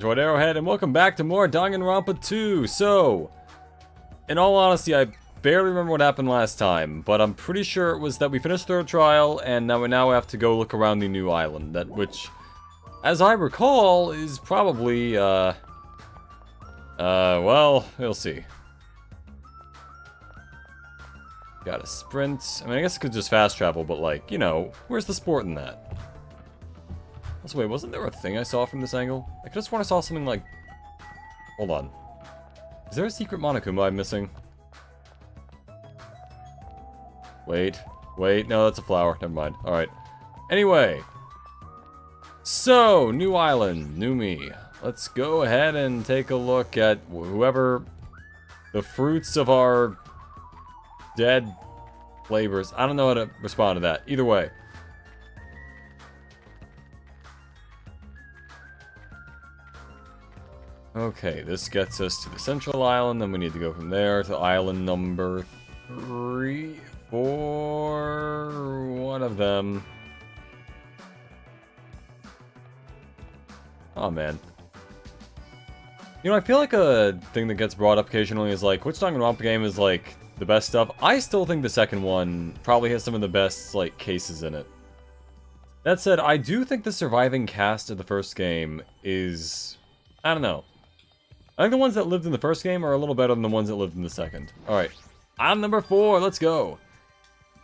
Droid Arrowhead, and welcome back to more Danganronpa 2. So, in all honesty, I barely remember what happened last time, but I'm pretty sure it was that we finished third trial, and now we have to go look around the new island, which, as I recall, is probably, well, we'll see. Got a sprint. I mean, I guess I could just fast travel, but like, you know, where's the sport in that? Also, wait, wasn't there a thing I saw from this angle? I could have sworn I saw something like... Hold on. Is there a secret Monokuma I'm missing? Wait, no, that's a flower. Never mind. Alright. Anyway. So, new island, new me. Let's go ahead and take a look at whoever... the fruits of our... dead labors. I don't know how to respond to that. Either way. Okay, this gets us to the central island, then we need to go from there to island number 3, 4, one of them. Oh man. You know, I feel like a thing that gets brought up occasionally is like, which Danganronpa game is like the best stuff? I still think the second one probably has some of the best like cases in it. That said, I do think the surviving cast of the first game is... I don't know. I think the ones that lived in the first game are a little better than the ones that lived in the second. Alright, on number 4, let's go.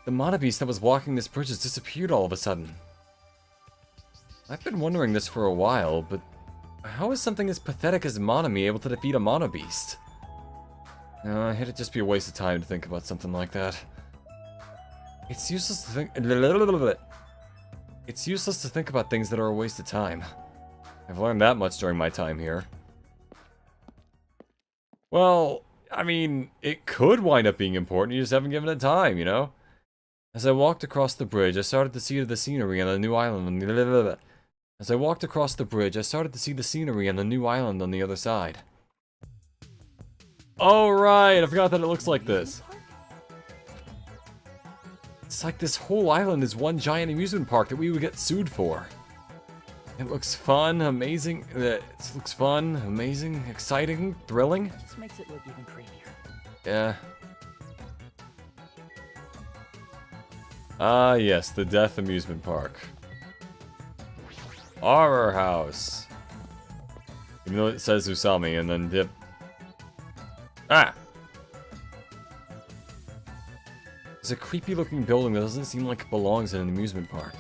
The Mana Beast that was walking this bridge has disappeared all of a sudden. I've been wondering this for a while, but how is something as pathetic as Monami able to defeat a Mana Beast? It'd just be a waste of time to think about something like that. It's useless to think... It's useless to think about things that are a waste of time. I've learned that much during my time here. Well, I mean, it could wind up being important, you just haven't given it time, you know? As I walked across the bridge, I started to see the scenery on the new island. As I walked across the bridge, I started to see the scenery on the new island on the other side. Oh, right, I forgot that it looks like this. It's like this whole island is one giant amusement park that we would get sued for. It looks fun, amazing. It looks fun, amazing, exciting, thrilling. Just makes it look even creepier. Yeah. Ah, yes, the Death Amusement Park. Horror House. Even though it says Usami and then dip. Ah! There's a creepy looking building that doesn't seem like it belongs in an amusement park.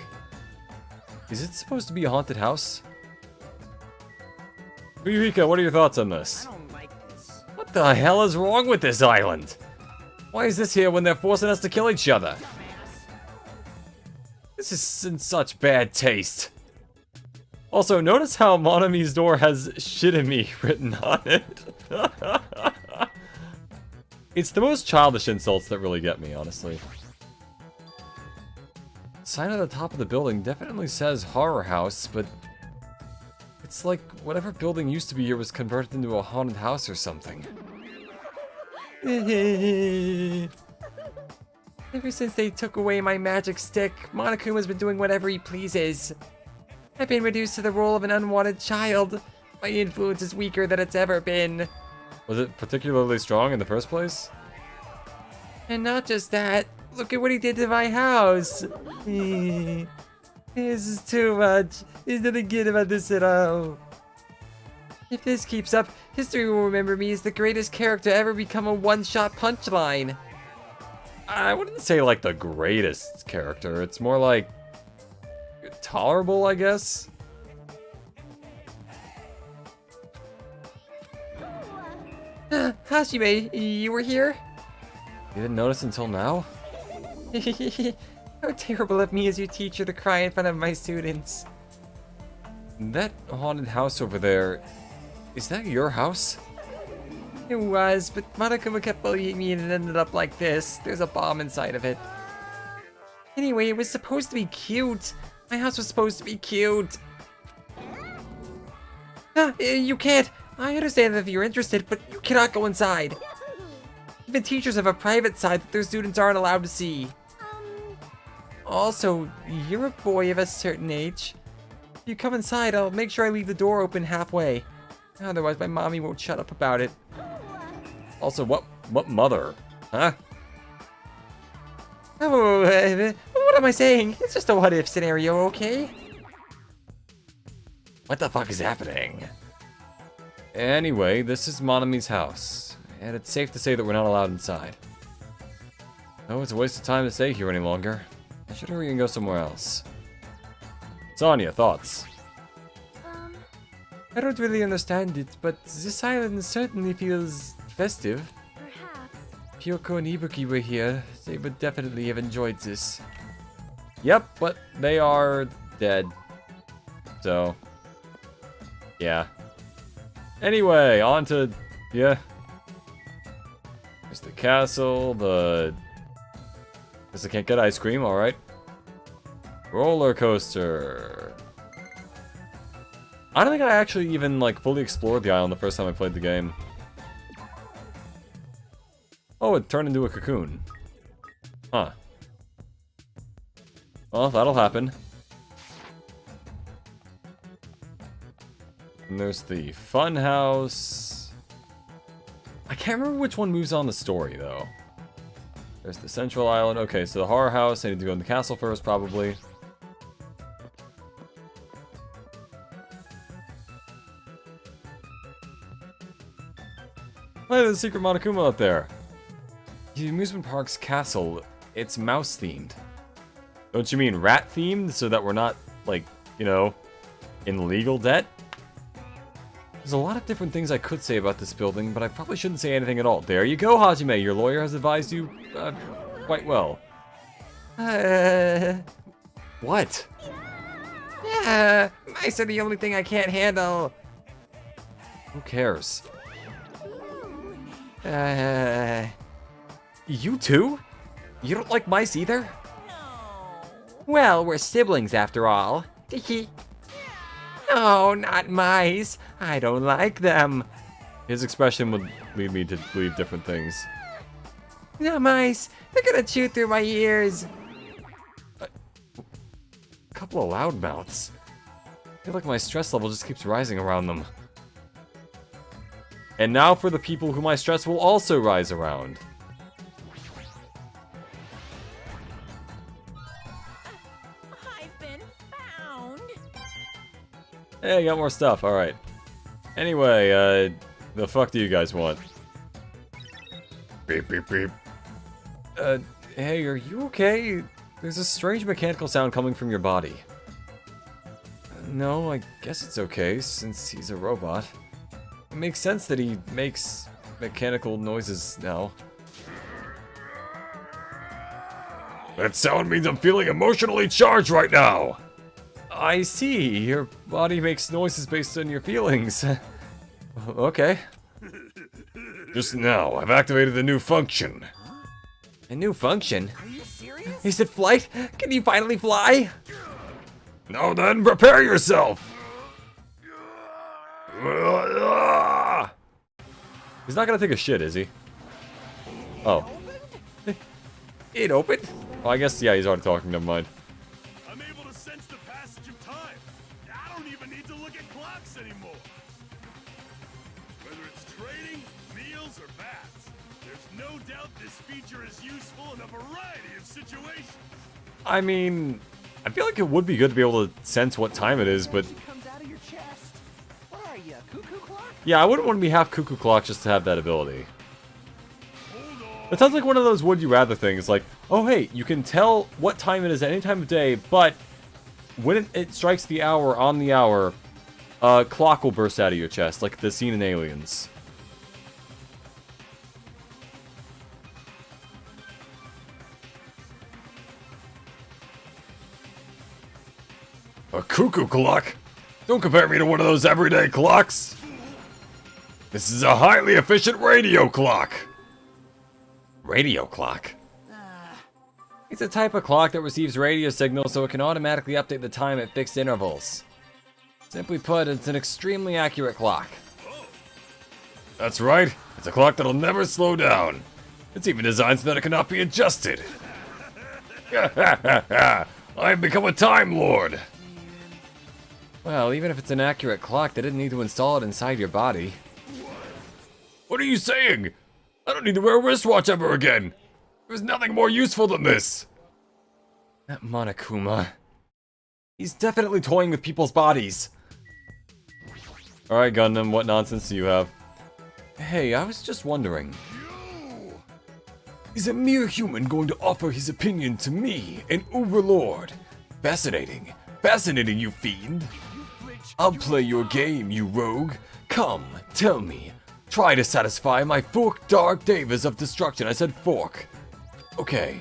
Is it supposed to be a haunted house? Eureka, what are your thoughts on this? I don't like this. What the hell is wrong with this island? Why is this here when they're forcing us to kill each other? This is in such bad taste. Also, notice how Monami's door has "shit in me" written on it. It's the most childish insults that really get me, honestly. The sign at the top of the building definitely says Horror House, but it's like whatever building used to be here was converted into a haunted house or something. Ever since they took away my magic stick, Monokuma's been doing whatever he pleases. I've been reduced to the role of an unwanted child. My influence is weaker than it's ever been. Was it particularly strong in the first place? And not just that, look at what he did to my house. This is too much. There's nothing good about this at all. If this keeps up, history will remember me as the greatest character to ever become a one-shot punchline. I wouldn't say like the greatest character. It's more like tolerable, I guess. Hashime, you were here? You didn't notice until now? How terrible of me as your teacher to cry in front of my students. That haunted house over there, is that your house? It was, but Monokuma kept bullying me and it ended up like this. There's a bomb inside of it. Anyway, it was supposed to be cute. My house was supposed to be cute. You can't. I understand if you're interested, but you cannot go inside. Even teachers have a private side that their students aren't allowed to see. Also, you're a boy of a certain age. If you come inside, I'll make sure I leave the door open halfway. Otherwise, my mommy won't shut up about it. Also, what mother? Huh? Oh, what am I saying? It's just a what-if scenario, okay? What the fuck is happening? Anyway, this is Monami's house, and it's safe to say that we're not allowed inside. Oh, it's a waste of time to stay here any longer. I should hurry and go somewhere else. Sonya, thoughts? I don't really understand it, but this island certainly feels festive. Perhaps. If Kyoko and Ibuki were here, they would definitely have enjoyed this. Yep, but they are dead. So, yeah. Anyway, on to, yeah. There's the castle, guess I can't get ice cream, alright. Roller coaster. I don't think I actually even, like, fully explored the island the first time I played the game. Oh, it turned into a cocoon. Huh. Well, that'll happen. And there's the fun house. I can't remember which one moves on the story, though. There's the central island. Okay, so the horror house. I need to go in the castle first, probably. Oh, there's a secret Monokuma up there. The amusement park's castle, it's mouse themed. Don't you mean rat themed, so that we're not, like, you know, in legal debt? There's a lot of different things I could say about this building, but I probably shouldn't say anything at all. There you go, Hajime. Your lawyer has advised you quite well. What? Yeah, mice are the only thing I can't handle. Who cares? You too? You don't like mice either? Well, we're siblings after all. No, not mice. I don't like them. His expression would lead me to believe different things. No, mice. They're gonna chew through my ears. A couple of loudmouths. I feel like my stress level just keeps rising around them. And now for the people who my stress will also rise around. I've been found. Hey, I got more stuff, alright. Anyway, the fuck do you guys want? Beep, beep, beep. Hey, are you okay? There's a strange mechanical sound coming from your body. No, I guess it's okay, since he's a robot. It makes sense that he makes mechanical noises now. That sound means I'm feeling emotionally charged right now! I see. Your body makes noises based on your feelings. Okay. Just now, I've activated a new function. A new function? Are you serious? Is it flight? Can you finally fly? Now then, prepare yourself! He's not gonna take a shit, is he? Oh. It opened? Well, I guess, yeah, he's already talking, never mind. I'm able to sense the passage of time. I don't even need to look at clocks anymore. Whether it's training, meals, or baths, there's no doubt this feature is useful in a variety of situations. I mean, I feel like it would be good to be able to sense what time it is, but It comes out of your chest. What are you, a cuckoo clock? yeah, I wouldn't want to be half cuckoo clock just to have that ability. It sounds like one of those would you rather things, like, oh hey, you can tell what time it is at any time of day, but when it strikes the hour on the hour, a clock will burst out of your chest, like the scene in Aliens. A cuckoo clock? Don't compare me to one of those everyday clocks! This is a highly efficient radio clock! Radio clock? It's a type of clock that receives radio signals so it can automatically update the time at fixed intervals. Simply put, it's an extremely accurate clock. That's right, it's a clock that'll never slow down. It's even designed so that it cannot be adjusted. I've become a Time Lord. Well, even if it's an accurate clock, they didn't need to install it inside your body. What are you saying? I don't need to wear a wristwatch ever again. There's nothing more useful than this. That Monokuma. He's definitely toying with people's bodies. Alright, Gundam, what nonsense do you have? Hey, I was just wondering. Is a mere human going to offer his opinion to me, an overlord? Fascinating. Fascinating, you fiend. I'll play your game, you rogue. Come, tell me. Try to satisfy my fork dark devas of destruction. I said fork. Okay.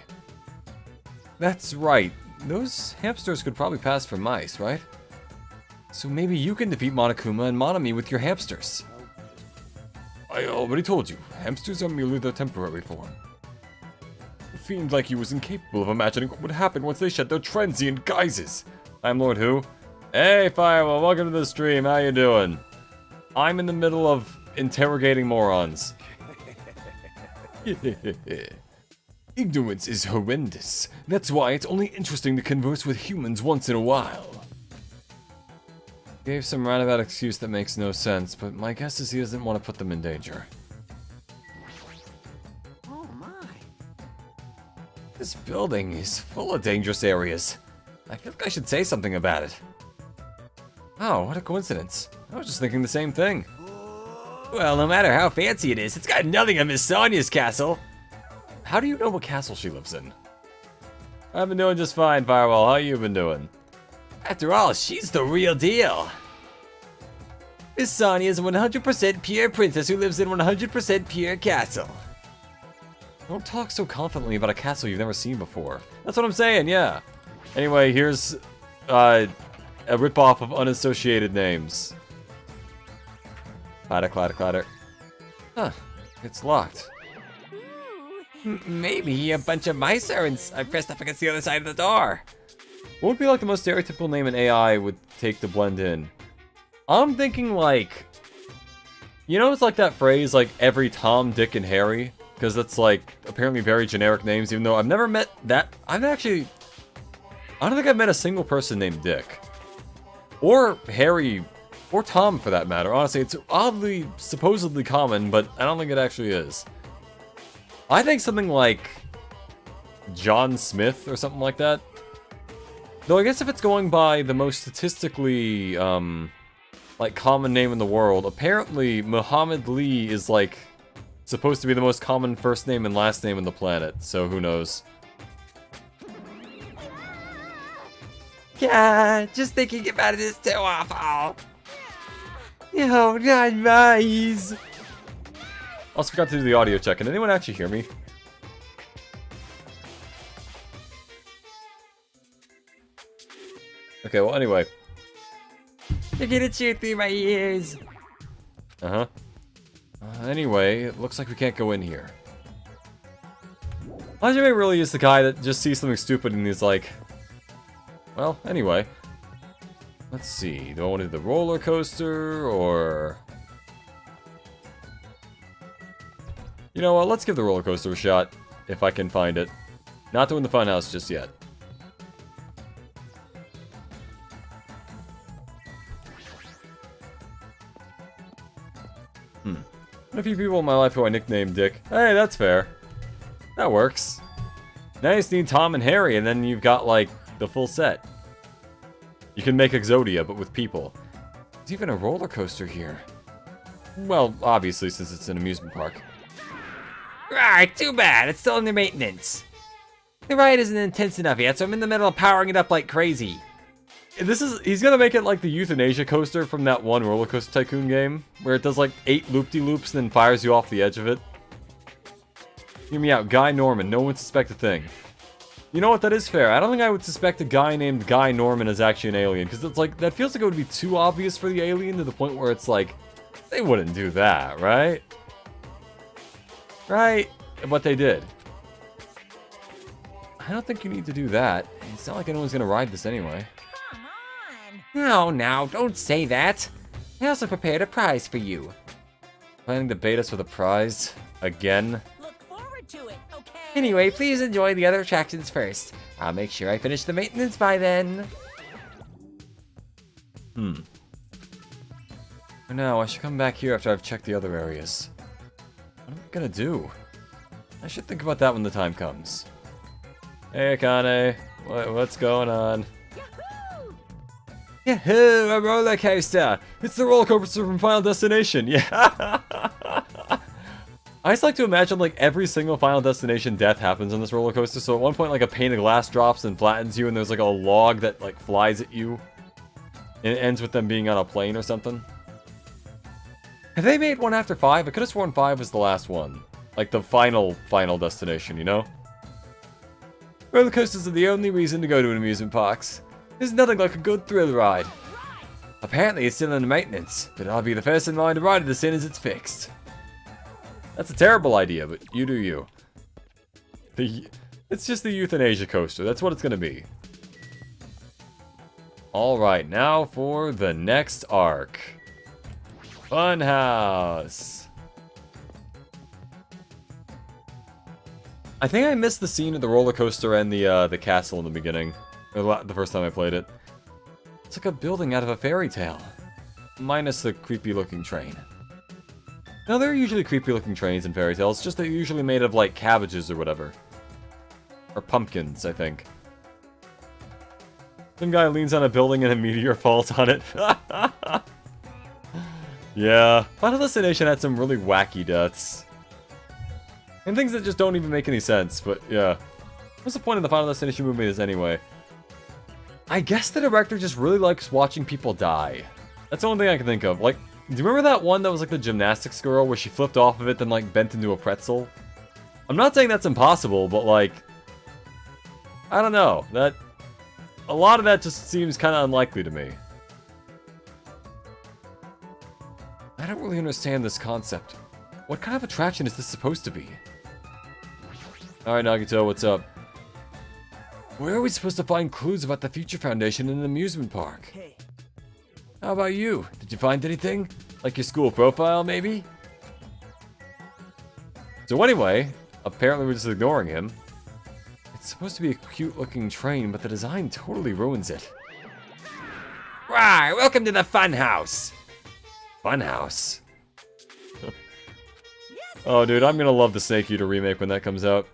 That's right. Those hamsters could probably pass for mice, right? So maybe you can defeat Monokuma and Monami with your hamsters. I already told you, hamsters are merely their temporary form. A fiend like you is incapable of imagining what would happen once they shed their transient guises. I'm Lord Who. Hey, Firewall, welcome to the stream. How you doing? I'm in the middle of interrogating morons. Ignorance is horrendous. That's why it's only interesting to converse with humans once in a while. Gave some roundabout excuse that makes no sense, but my guess is he doesn't want to put them in danger. Oh my. This building is full of dangerous areas. I feel like I should say something about it. Oh, what a coincidence. I was just thinking the same thing. Well, no matter how fancy it is, it's got nothing of Miss Sonia's castle. How do you know what castle she lives in? I've been doing just fine, Firewall. How you been doing? After all, she's the real deal. Miss Sonia is a 100% pure princess who lives in 100% pure castle. Don't talk so confidently about a castle you've never seen before. That's what I'm saying, yeah. Anyway, here's a ripoff of unassociated names. Clatter, clatter, clatter. Huh, it's locked. Ooh. Maybe a bunch of mice are pressed up against the other side of the door. What would be like the most stereotypical name an AI would take to blend in? I'm thinking like... You know, it's like that phrase, like, every Tom, Dick, and Harry? Because that's, like, apparently very generic names, even though I've never met that... I don't think I've met a single person named Dick. Or Harry, or Tom for that matter. Honestly, it's oddly, supposedly common, but I don't think it actually is. I think something like... John Smith or something like that. Though I guess if it's going by the most statistically, like, common name in the world, apparently Muhammad Lee is, like, supposed to be the most common first name and last name on the planet, so who knows. Yeah, just thinking about it is too awful. No, not mice. Also forgot to do the audio check. Can anyone actually hear me? Okay, well, anyway. You're gonna chew through my ears. Uh-huh. Anyway, it looks like we can't go in here. Hajime really is the guy that just sees something stupid and he's like... Well, anyway. Let's see. Do I want to do the roller coaster, or... You know what, let's give the roller coaster a shot, if I can find it. Not doing the funhouse just yet. A few people in my life who I nicknamed Dick. Hey, that's fair. That works. Now you just need Tom and Harry, and then you've got, like, the full set. You can make Exodia, but with people. There's even a roller coaster here. Well, obviously, since it's an amusement park. Right, too bad. It's still under maintenance. The ride isn't intense enough yet, so I'm in the middle of powering it up like crazy. He's gonna make it like the Euthanasia coaster from that one Roller Coaster Tycoon game, where it does like 8 loop-de-loops and then fires you off the edge of it. Hear me out, Guy Norman, no one would suspect a thing. You know what, that is fair. I don't think I would suspect a guy named Guy Norman is actually an alien, because it's like, that feels like it would be too obvious for the alien to the point where it's like, they wouldn't do that, right? Right? But they did. I don't think you need to do that. It's not like anyone's gonna ride this anyway. Come on. Now, don't say that. I also prepared a prize for you. Planning to bait us with a prize? Again? Look forward to it, okay? Anyway, please enjoy the other attractions first. I'll make sure I finish the maintenance by then. For now, I should come back here after I've checked the other areas. What am I gonna do? I should think about that when the time comes. Hey, Akane. What's going on? Yahoo! A roller coaster! It's the roller coaster from Final Destination! Yeah! I just like to imagine, like, every single Final Destination death happens on this roller coaster, so at one point, like, a pane of glass drops and flattens you, and there's, like, a log that, like, flies at you. And it ends with them being on a plane or something. Have they made one after 5? I could have sworn 5 was the last one. Like, the final destination, you know? Roller coasters are the only reason to go to amusement parks. There's nothing like a good thrill ride. Apparently it's still under maintenance, but I'll be the first in line to ride it as soon as it's fixed. That's a terrible idea, but you do you. It's just the euthanasia coaster, that's what it's gonna be. Alright, now for the next arc. Funhouse. I think I missed the scene of the roller coaster and the castle in the beginning. The first time I played it. It's like a building out of a fairy tale. Minus the creepy looking train. Now, there are usually creepy looking trains in fairy tales, just they're usually made of, like, cabbages or whatever. Or pumpkins, I think. Some guy leans on a building and a meteor falls on it. Yeah, Final Destination had some really wacky deaths. And things that just don't even make any sense, but yeah. What's the point of the Final Destination movies anyway? I guess the director just really likes watching people die. That's the only thing I can think of. Like, do you remember that one that was like the gymnastics girl where she flipped off of it then like bent into a pretzel? I'm not saying that's impossible, but like, I don't know. A lot of that just seems kind of unlikely to me. I don't really understand this concept. What kind of attraction is this supposed to be? Alright, Nagito, what's up? Where are we supposed to find clues about the Future Foundation in an amusement park? Hey, How about you? Did you find anything? Like your school profile, maybe? So anyway, apparently we're just ignoring him. It's supposed to be a cute-looking train, but the design totally ruins it. Right, welcome to the Funhouse! Funhouse? Oh, dude, I'm gonna love the Snake Eater remake when that comes out.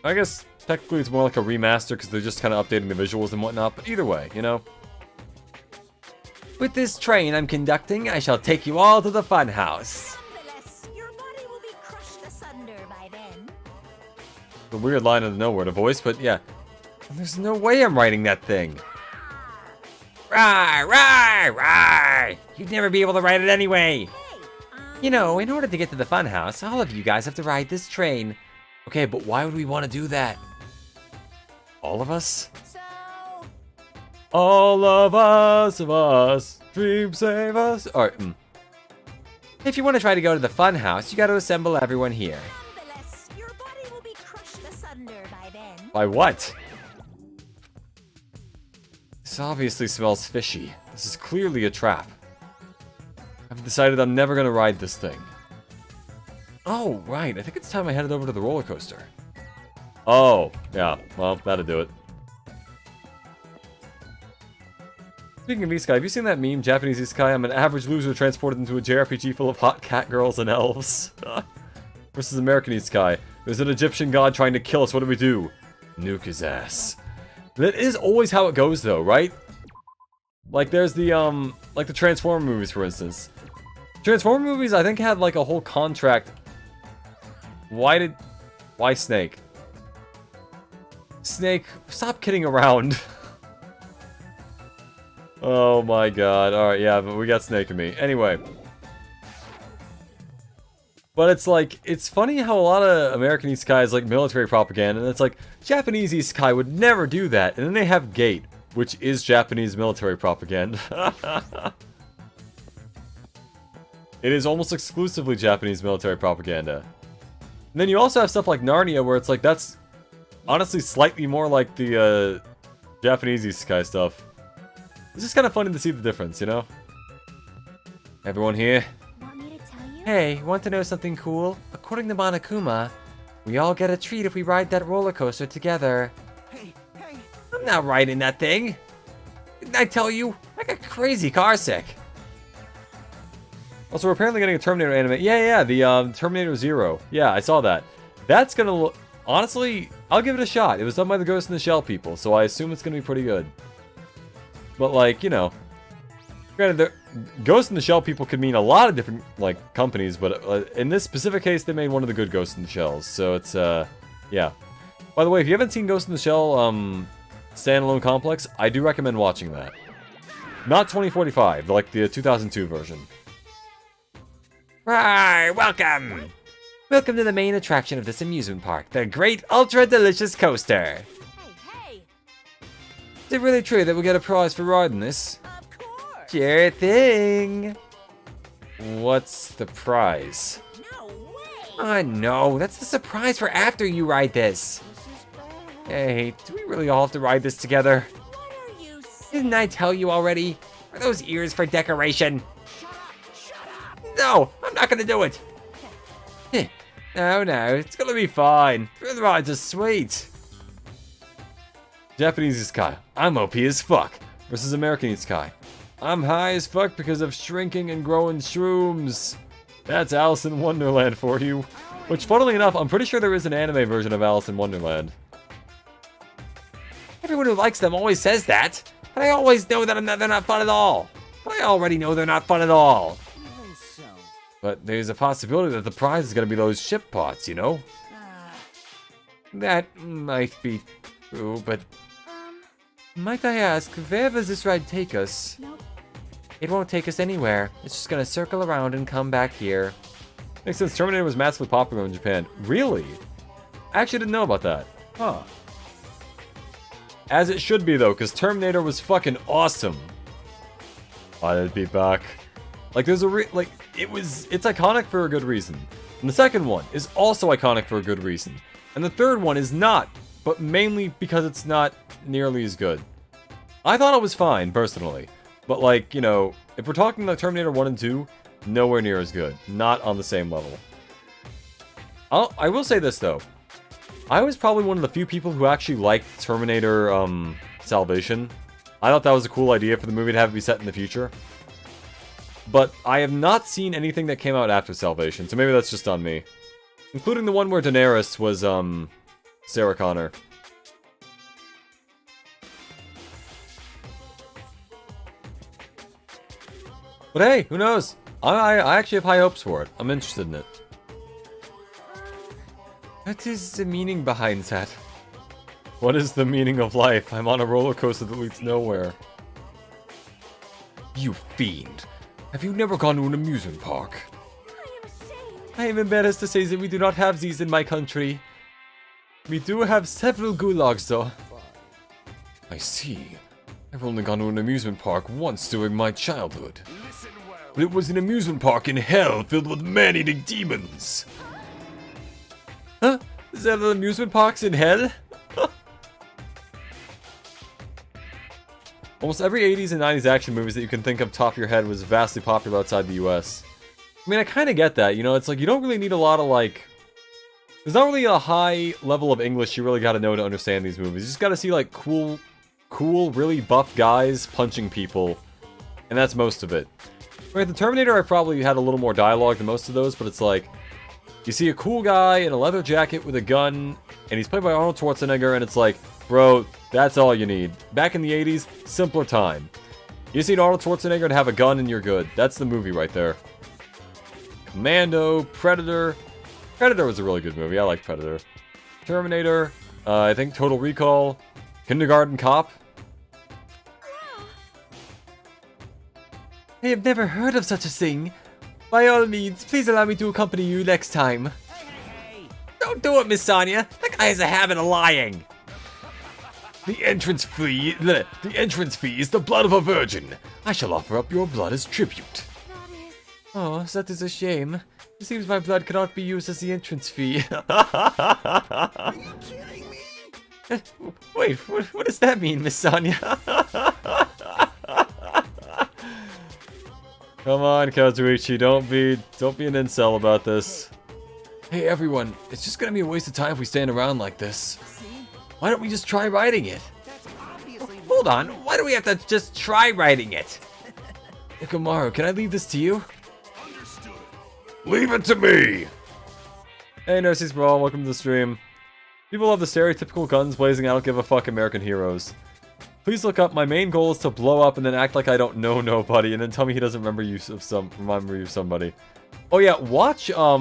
I guess technically it's more like a remaster because they're just kind of updating the visuals and whatnot, but either way, you know? With this train I'm conducting, I shall take you all to the Funhouse. Nonetheless, your body will be crushed asunder by then. A weird line out of nowhere to voice, but yeah. There's no way I'm writing that thing. Rawr! You'd never be able to ride it anyway. You know, in order to get to the Funhouse, all of you guys have to ride this train. Okay, but why would we want to do that? All of us? So, All of us, dream save us. Alright, If you want to try to go to the Funhouse, you gotta assemble everyone here. nonetheless, your body will be crushed asunder by then. By what? This obviously smells fishy. This is clearly a trap. I've decided I'm never gonna ride this thing. Oh, right. I think it's time I headed over to the roller coaster. Oh, yeah. Well, that'll do it. Speaking of isekai, have you seen that meme, Japanese isekai? I'm an average loser transported into a JRPG full of hot cat girls and elves. Versus American isekai. There's an Egyptian god trying to kill us. What do we do? Nuke his ass. That is always how it goes, though, right? Like, there's the, like the Transformer movies, for instance. Transformer movies, I think, had, like, a whole contract. Why Snake? Snake, stop kidding around. Oh my god. Alright, yeah, but we got Snake and me. Anyway. But it's like, it's funny how a lot of American isekai is like military propaganda, and it's like, Japanese isekai would never do that, and then they have Gate, which is Japanese military propaganda. It is almost exclusively Japanese military propaganda. And then you also have stuff like Narnia, where it's like, that's honestly slightly more like the Japanese isekai stuff. It's just kind of funny to see the difference, you know? Everyone here? Want me to tell you? Hey, want to know something cool? According to Monokuma, we all get a treat if we ride that roller coaster together. hey, I'm not riding that thing. Didn't I tell you? I got crazy car sick. Also, we're apparently getting a Terminator anime. Yeah, the Terminator Zero. Yeah, I saw that. That's gonna look... Honestly, I'll give it a shot. It was done by the Ghost in the Shell people, so I assume it's gonna be pretty good. But, like, you know... Granted, the Ghost in the Shell people could mean a lot of different, like, companies, but in this specific case, they made one of the good Ghost in the Shells, so it's, yeah. By the way, if you haven't seen Ghost in the Shell, Standalone Complex, I do recommend watching that. Not 2045, like the 2002 version. Right, welcome! Welcome to the main attraction of this amusement park, the Great Ultra Delicious Coaster. Hey, hey! Is it really true that we'll get a prize for riding this? Of course! Sure thing! What's the prize? No way! Oh no, that's the surprise for after you ride this. This is bad. Hey, do we really all have to ride this together? What are you saying? Didn't I tell you already? Are those ears for decoration? Shut up! Shut up! No, I'm not gonna do it. No, it's gonna be fine. Thrill rides are sweet. Japanese Sky. I'm OP as fuck. Versus American Sky. I'm high as fuck because of shrinking and growing shrooms. That's Alice in Wonderland for you. Which, funnily enough, I'm pretty sure there is an anime version of Alice in Wonderland. Everyone who likes them always says that, but I always know that they're not fun at all. But I already know they're not fun at all. Even so. But there's a possibility that the prize is gonna be those ship pots, you know? That might be true, but might I ask, where does this ride take us? Nope. It won't take us anywhere. It's just gonna circle around and come back here. Makes sense. Terminator was massively popular in Japan. Really? I actually didn't know about that. Huh. As it should be, though, because Terminator was fucking awesome. I'll be back. Like, there's a it's iconic for a good reason. And the second one is also iconic for a good reason. And the third one is not, but mainly because it's not nearly as good. I thought it was fine, personally. But, like, you know, if we're talking like Terminator 1 and 2, nowhere near as good. Not on the same level. I will say this, though. I was probably one of the few people who actually liked Terminator, Salvation. I thought that was a cool idea for the movie to have it be set in the future. But I have not seen anything that came out after Salvation, so maybe that's just on me. Including the one where Daenerys was, Sarah Connor. But hey, who knows? I actually have high hopes for it. I'm interested in it. What is the meaning behind that? What is the meaning of life? I'm on a roller coaster that leads nowhere. You fiend. Have you never gone to an amusement park? I am ashamed. I am embarrassed to say that we do not have these in my country. We do have several gulags, though. I see. I've only gone to an amusement park once during my childhood. Listen well. But it was an amusement park in hell filled with man-eating demons. Huh? Is there amusement parks in hell? Almost every 80s and 90s action movies that you can think of top of your head was vastly popular outside the US. I mean, I kind of get that, you know, it's like you don't really need a lot of, like... There's not really a high level of English you really gotta know to understand these movies. You just gotta see, like, cool, really buff guys punching people. And that's most of it. With the Terminator, I probably had a little more dialogue than most of those, but it's like... You see a cool guy in a leather jacket with a gun, and he's played by Arnold Schwarzenegger, and it's like, bro, that's all you need. Back in the 80s, simpler time. You just need Arnold Schwarzenegger to have a gun and you're good. That's the movie right there. Commando, Predator. Predator was a really good movie. I like Predator. Terminator. I think Total Recall. Kindergarten Cop. I have never heard of such a thing. By all means, please allow me to accompany you next time. Hey! Don't do it, Miss Sonia. That guy has a habit of lying. The entrance fee is the blood of a virgin. I shall offer up your blood as tribute. That is. Oh, that is a shame. It seems my blood cannot be used as the entrance fee. Are you kidding me? Wait, what does that mean, Miss Sonia? Come on, Kazuichi, don't be an incel about this. Hey everyone, it's just gonna be a waste of time if we stand around like this. See? Why don't we just try riding it? That's obviously Who hold on. Why do we have to just try writing it? Ikomaru, can I leave this to you? Understood. Leave it to me! Hey, Nurses Brawl, welcome to the stream. People love the stereotypical guns blazing, I don't give a fuck American heroes. Please look up, my main goal is to blow up and then act like I don't know nobody, and then tell me he doesn't remember you of somebody. Oh yeah, watch How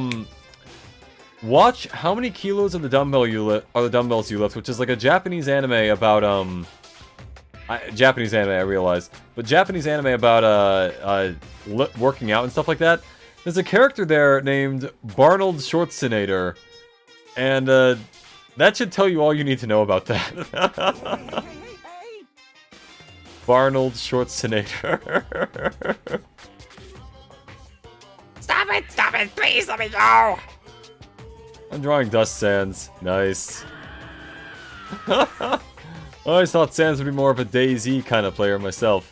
Many Kilos of the Dumbbell You Lift are the Dumbbells You Lift, which is like a Japanese anime about Japanese anime, I realize, but Japanese anime about working out and stuff like that. There's a character there named Barnold Schwarzenegger, and that should tell you all you need to know about that. Hey! Barnold Schwarzenegger. Stop it, please let me go. I'm drawing dust sands. Nice. I always thought Sans would be more of a DayZ kind of player myself.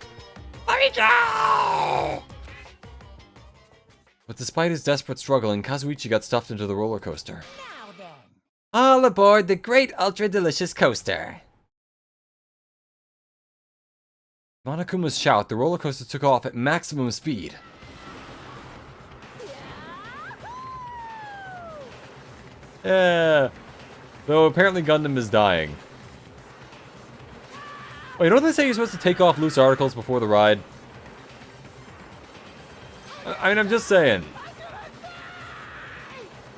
Let me go. But despite his desperate struggling, Kazuichi got stuffed into the roller coaster. Now then. All aboard the great ultra delicious coaster. Monokuma's shout, the roller coaster took off at maximum speed. Yeah. Though apparently Gundam is dying. Wait, don't they say you're supposed to take off loose articles before the ride? I mean, I'm just saying.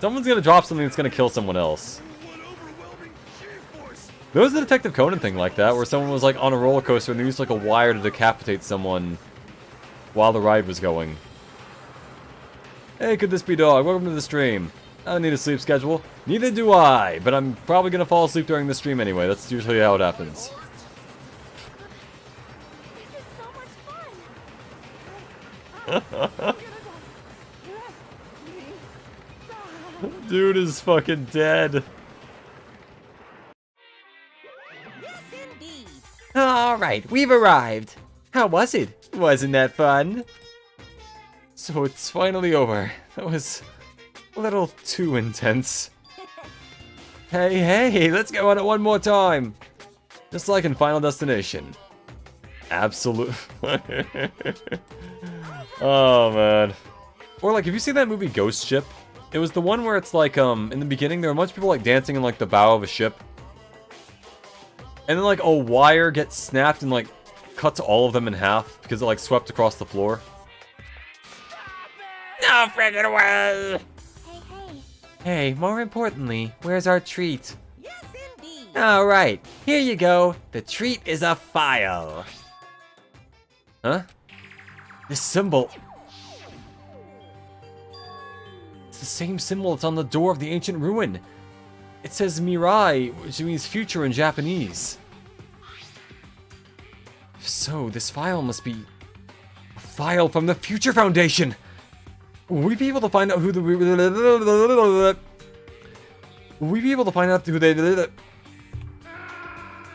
Someone's gonna drop something that's gonna kill someone else. What overwhelming G-force! There was a Detective Conan thing like that, where someone was like on a roller coaster and they used like a wire to decapitate someone while the ride was going. Hey, could this be dog? Welcome to the stream. I don't need a sleep schedule. Neither do I, but I'm probably gonna fall asleep during the stream anyway. That's usually how it happens. This is so much fun. Dude is fucking dead. Yes, indeed. Alright, we've arrived. How was it? Wasn't that fun? So it's finally over. That was a little too intense. Hey, let's go on it one more time. Just like in Final Destination. Absolute. Oh, man. Or like, have you seen that movie Ghost Ship? It was the one where it's like, in the beginning, there were a bunch of people like dancing in like the bow of a ship. And then like a wire gets snapped and like cuts all of them in half because it like swept across the floor. No friggin' way! Hey. Hey, more importantly, where's our treat? Yes, indeed. Alright, here you go. The treat is a file. Huh? This symbol. It's the same symbol that's on the door of the ancient ruin. It says Mirai, which means future in Japanese. If so, this file must be a file from the Future Foundation. Will we be able to find out who the... Will we be able to find out who they...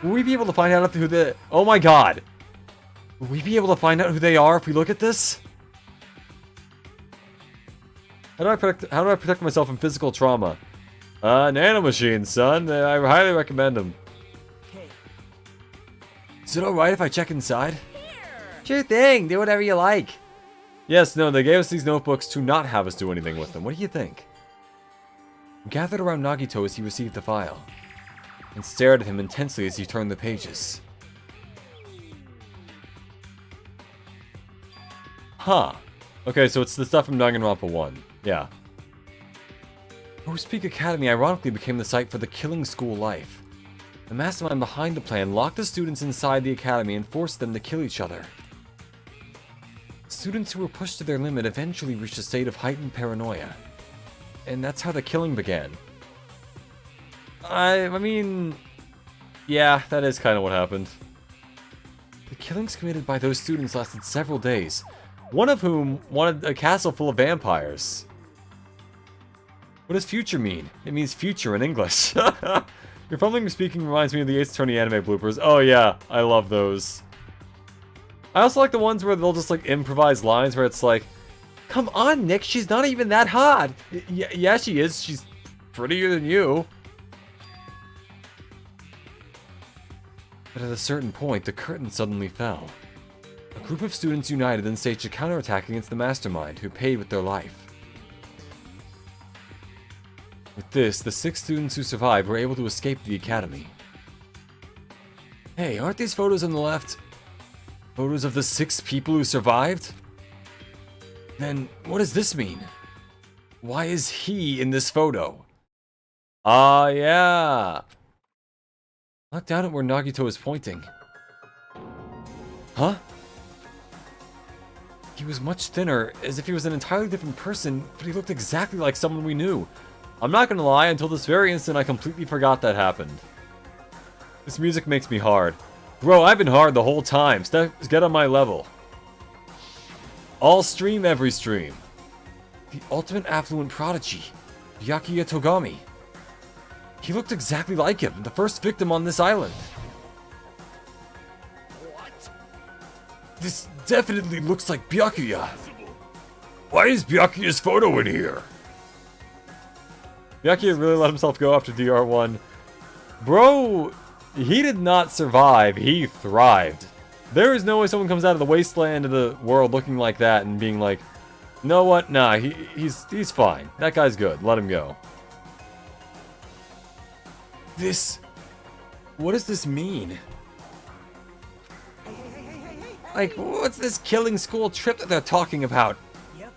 Will we be able to find out who the... Oh my god. Will we be able to find out who they are if we look at this? How do I protect myself from physical trauma? Nanomachines, son. I highly recommend them. Okay. Is it alright if I check inside? Sure thing, do whatever you like. Yes, no, they gave us these notebooks to not have us do anything with them. What do you think? We gathered around Nagito as he received the file, and stared at him intensely as he turned the pages. Huh. Okay, so it's the stuff from Danganronpa 1. Yeah. Rose Peak Academy ironically became the site for the killing school life. The mastermind behind the plan locked the students inside the academy and forced them to kill each other. Students who were pushed to their limit eventually reached a state of heightened paranoia. And that's how the killing began. I mean... Yeah, that is kind of what happened. The killings committed by those students lasted several days, one of whom wanted a castle full of vampires. What does future mean? It means future in English. Your fumbling speaking reminds me of the Ace Attorney anime bloopers. Oh yeah, I love those. I also like the ones where they'll just like improvise lines where it's like, come on, Nick, she's not even that hot. Yeah, she is. She's prettier than you. But at a certain point, the curtain suddenly fell. A group of students united and staged a counterattack against the mastermind, who paid with their life. With this, the 6 students who survived were able to escape the academy. Hey, aren't these photos on the left photos of the 6 people who survived? Then, what does this mean? Why is he in this photo? Ah, yeah. Look down at where Nagito is pointing. Huh? He was much thinner, as if he was an entirely different person, but he looked exactly like someone we knew. I'm not gonna lie, until this very instant I completely forgot that happened. This music makes me hard. Bro, I've been hard the whole time. Get on my level. All stream, every stream. The ultimate affluent prodigy, Byakuya Togami. He looked exactly like him, the first victim on this island. What? This definitely looks like Byakuya. Why is Byakuya's photo in here? Byakuya really let himself go after DR1. Bro, he did not survive, he thrived. There is no way someone comes out of the wasteland of the world looking like that and being like, you know what? Nah, he's fine. That guy's good. Let him go. What does this mean? Like, what's this killing school trip that they're talking about? Yep.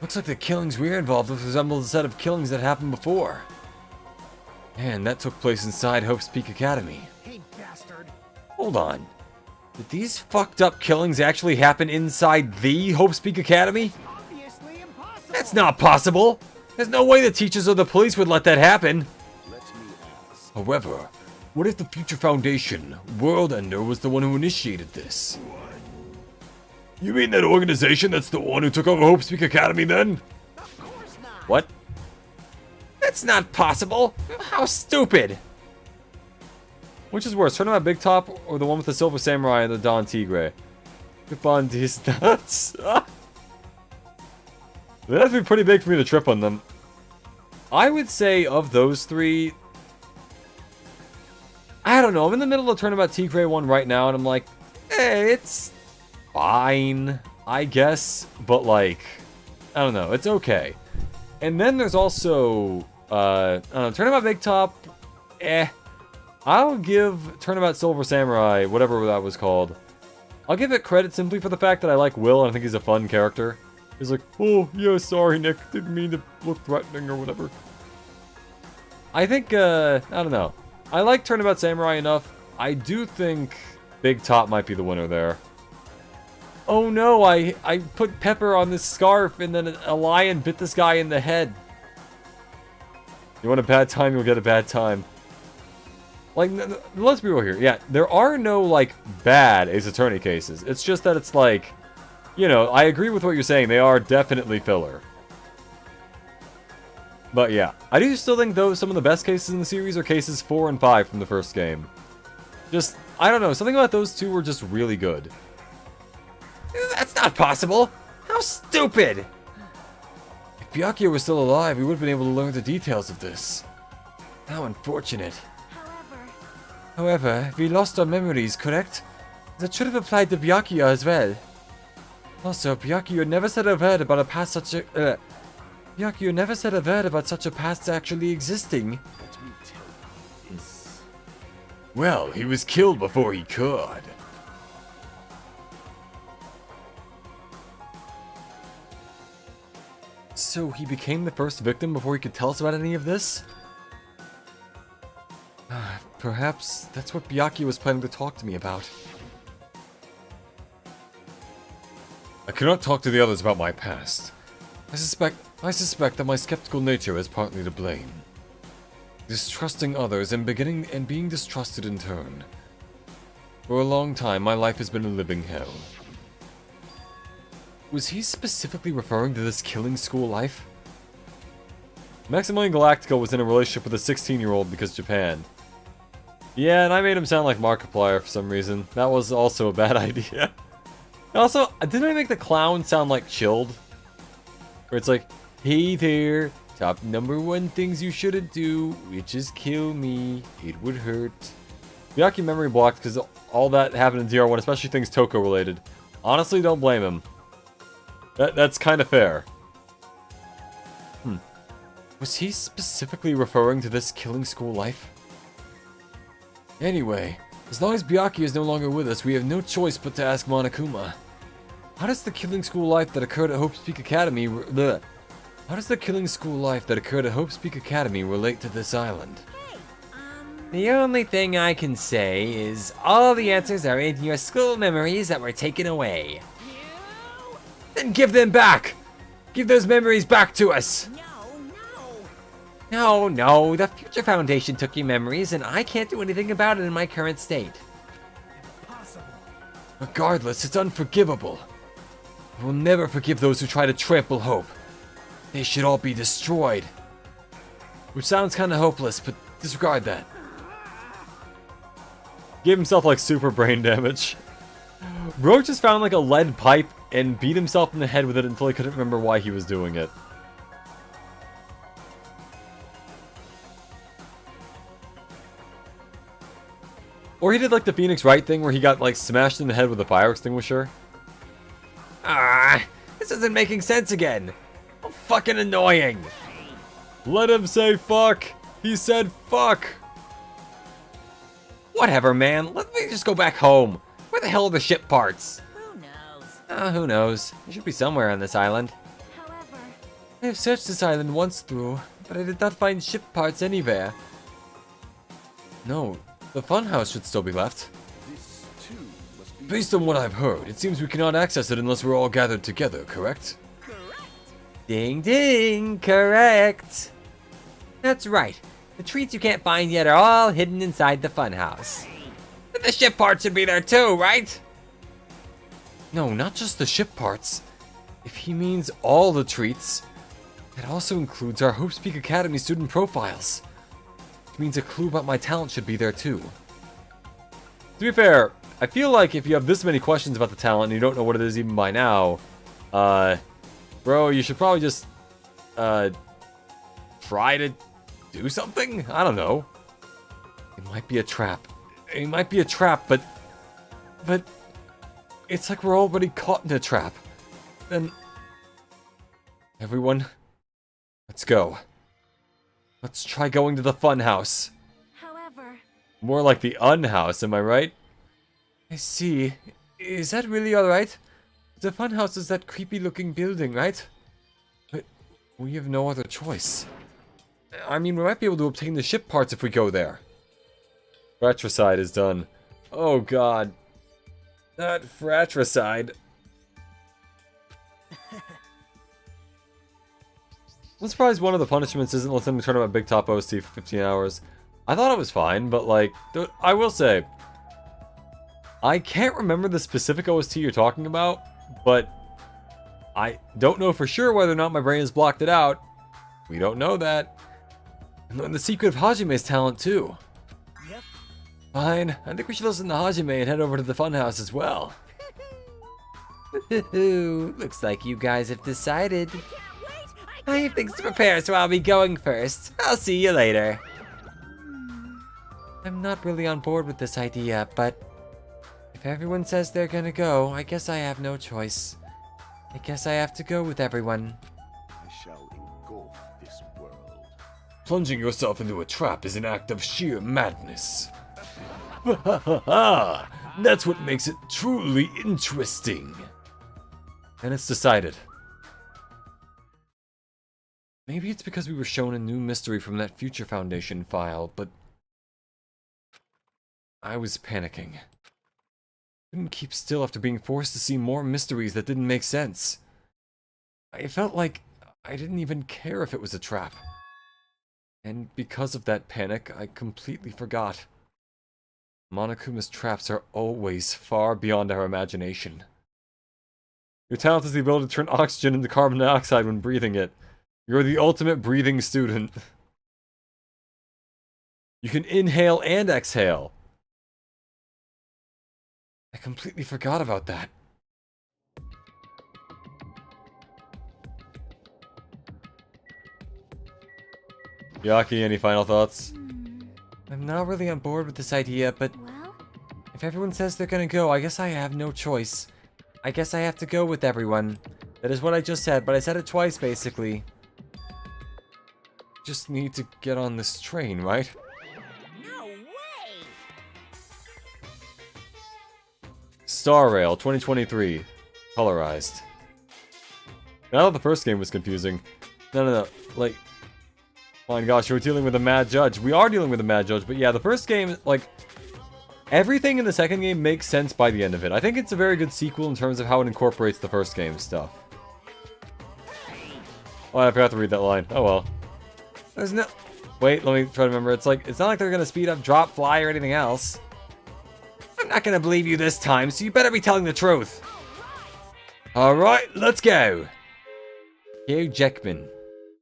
Looks like the killings we're involved with resemble the set of killings that happened before. Man, that took place inside Hope's Peak Academy. Hey, bastard. Hold on. Did these fucked up killings actually happen inside the Hope's Peak Academy? Obviously impossible. That's not possible! There's no way the teachers or the police would let that happen! Let me ask. However, what if the Future Foundation, World Ender, was the one who initiated this? You mean that organization that's the one who took over Hope's Peak Academy then? Of course not. What? That's not possible! How stupid! Which is worse, Tournament Big Top or the one with the Silver Samurai and the Don Tigre? Trip on these nuts. They'd have to be pretty big for me to trip on them. I would say of those 3... I don't know, I'm in the middle of Tournament Tigre one right now and I'm like, it's fine, I guess. But like, I don't know, it's okay. And then there's also, I don't know, Tournament Big Top, I'll give Turnabout Silver Samurai, whatever that was called, I'll give it credit simply for the fact that I like Will and I think he's a fun character. He's like, oh, yeah, sorry, Nick, didn't mean to look threatening or whatever. I think, I don't know. I like Turnabout Samurai enough. I do think Big Top might be the winner there. Oh no, I put pepper on this scarf and then a lion bit this guy in the head. You want a bad time, you'll get a bad time. Like, let's be real here. Yeah, there are no, like, bad Ace Attorney cases. It's just that it's like, you know, I agree with what you're saying. They are definitely filler. But yeah, I do still think, though, some of the best cases in the series are cases 4 and 5 from the first game. Just, I don't know, something about those 2 were just really good. That's not possible! How stupid! If Byakuya was still alive, we would have been able to learn the details of this. How unfortunate. However, we lost our memories, correct? That should have applied to Byakuya as well. Also, Byakuya never said a word about a past Byakuya never said a word about such a past actually existing. Let me tell you this. Well, he was killed before he could. So he became the first victim before he could tell us about any of this? Perhaps that's what Byakuya was planning to talk to me about. I cannot talk to the others about my past. I suspect that my skeptical nature is partly to blame. Distrusting others and being distrusted in turn. For a long time, my life has been a living hell. Was he specifically referring to this killing school life? Maximilian Galactico was in a relationship with a 16-year-old because Japan. Yeah, and I made him sound like Markiplier for some reason. That was also a bad idea. Also, didn't I make the clown sound like Chilled? Where it's like, hey there, top #1 things you shouldn't do, which is kill me, it would hurt. Byakuya memory blocked because all that happened in DR1, especially things Toko related. Honestly, don't blame him. That's kind of fair. Was he specifically referring to this killing school life? Anyway, as long as Byakuya is no longer with us, we have no choice but to ask Monokuma. How does the killing school life that occurred at Hope's Peak Academy How does the killing school life that occurred at Hope's Peak Academy relate to this island? The only thing I can say is all the answers are in your school memories that were taken away. Then give them back! Give those memories back to us! No, the Future Foundation took your memories and I can't do anything about it in my current state. Regardless, it's unforgivable. I will never forgive those who try to trample Hope. They should all be destroyed. Which sounds kinda hopeless, but disregard that. Gave himself like super brain damage. Bro just found like a lead pipe and beat himself in the head with it until he couldn't remember why he was doing it. Or he did like the Phoenix Wright thing where he got like smashed in the head with a fire extinguisher. This isn't making sense again. How fucking annoying. Let him say fuck! He said fuck! Whatever, man. Let me just go back home. Where the hell are the ship parts? Who knows? Who knows? They should be somewhere on this island. However, I have searched this island once through, but I did not find ship parts anywhere. No, the funhouse should still be left. This too must be. Based on what I've heard, it seems we cannot access it unless we're all gathered together, correct? Ding ding, correct. That's right. The treats you can't find yet are all hidden inside the funhouse. But the ship parts should be there too, right? No, not just the ship parts. If he means all the treats, that also includes our Hope's Peak Academy student profiles. It means a clue about my talent should be there too. To be fair, I feel like if you have this many questions about the talent and you don't know what it is even by now, bro, you should probably just, try to do something? I don't know. It might be a trap. It might be a trap, but it's like we're already caught in a trap. Then, everyone, let's go. Let's try going to the fun house. however, More like the unhouse, am I right? I see. Is that really alright? The funhouse is that creepy looking building, right? But we have no other choice. I mean, we might be able to obtain the ship parts if we go there. Fratricide is done. Oh god. Not fratricide. I'm surprised one of the punishments isn't let them turn up a Big Top OST for 15 hours. I thought it was fine, but like, I will say, I can't remember the specific OST you're talking about, but I don't know for sure whether or not my brain has blocked it out. We don't know that. And learn the secret of Hajime's talent too. Yep. Fine, I think we should listen to Hajime and head over to the funhouse as well. Looks like you guys have decided. I have things to prepare, so I'll be going first. I'll see you later. I'm not really on board with this idea, but if everyone says they're gonna go, I guess I have no choice. I guess I have to go with everyone. I shall engulf this world. Plunging yourself into a trap is an act of sheer madness. That's what makes it truly interesting. And it's decided. Maybe it's because we were shown a new mystery from that Future Foundation file, but I was panicking. Couldn't keep still after being forced to see more mysteries that didn't make sense. I felt like I didn't even care if it was a trap. And because of that panic, I completely forgot. Monokuma's traps are always far beyond our imagination. Your talent is the ability to turn oxygen into carbon dioxide when breathing it. You're the ultimate breathing student. You can inhale and exhale. I completely forgot about that. Yaki, any final thoughts? I'm not really on board with this idea, but well, If everyone says they're gonna go, I guess I have no choice. I guess I have to go with everyone. That is what I just said, but I said it twice, basically. Just need to get on this train, right? No way! Star Rail 2023. Colorized. I thought the first game was confusing. No. Like, my gosh, we're dealing with a mad judge. We are dealing with a mad judge, but yeah, the first game, like, everything in the second game makes sense by the end of it. I think it's a very good sequel in terms of how it incorporates the first game's stuff. Oh, I forgot to read that line. Oh well. There's no... Wait, let me try to remember. It's like, it's not like they're gonna speed up, drop, fly, or anything else. I'm not gonna believe you this time, so you better be telling the truth. Alright, let's go. Hugh Jackman.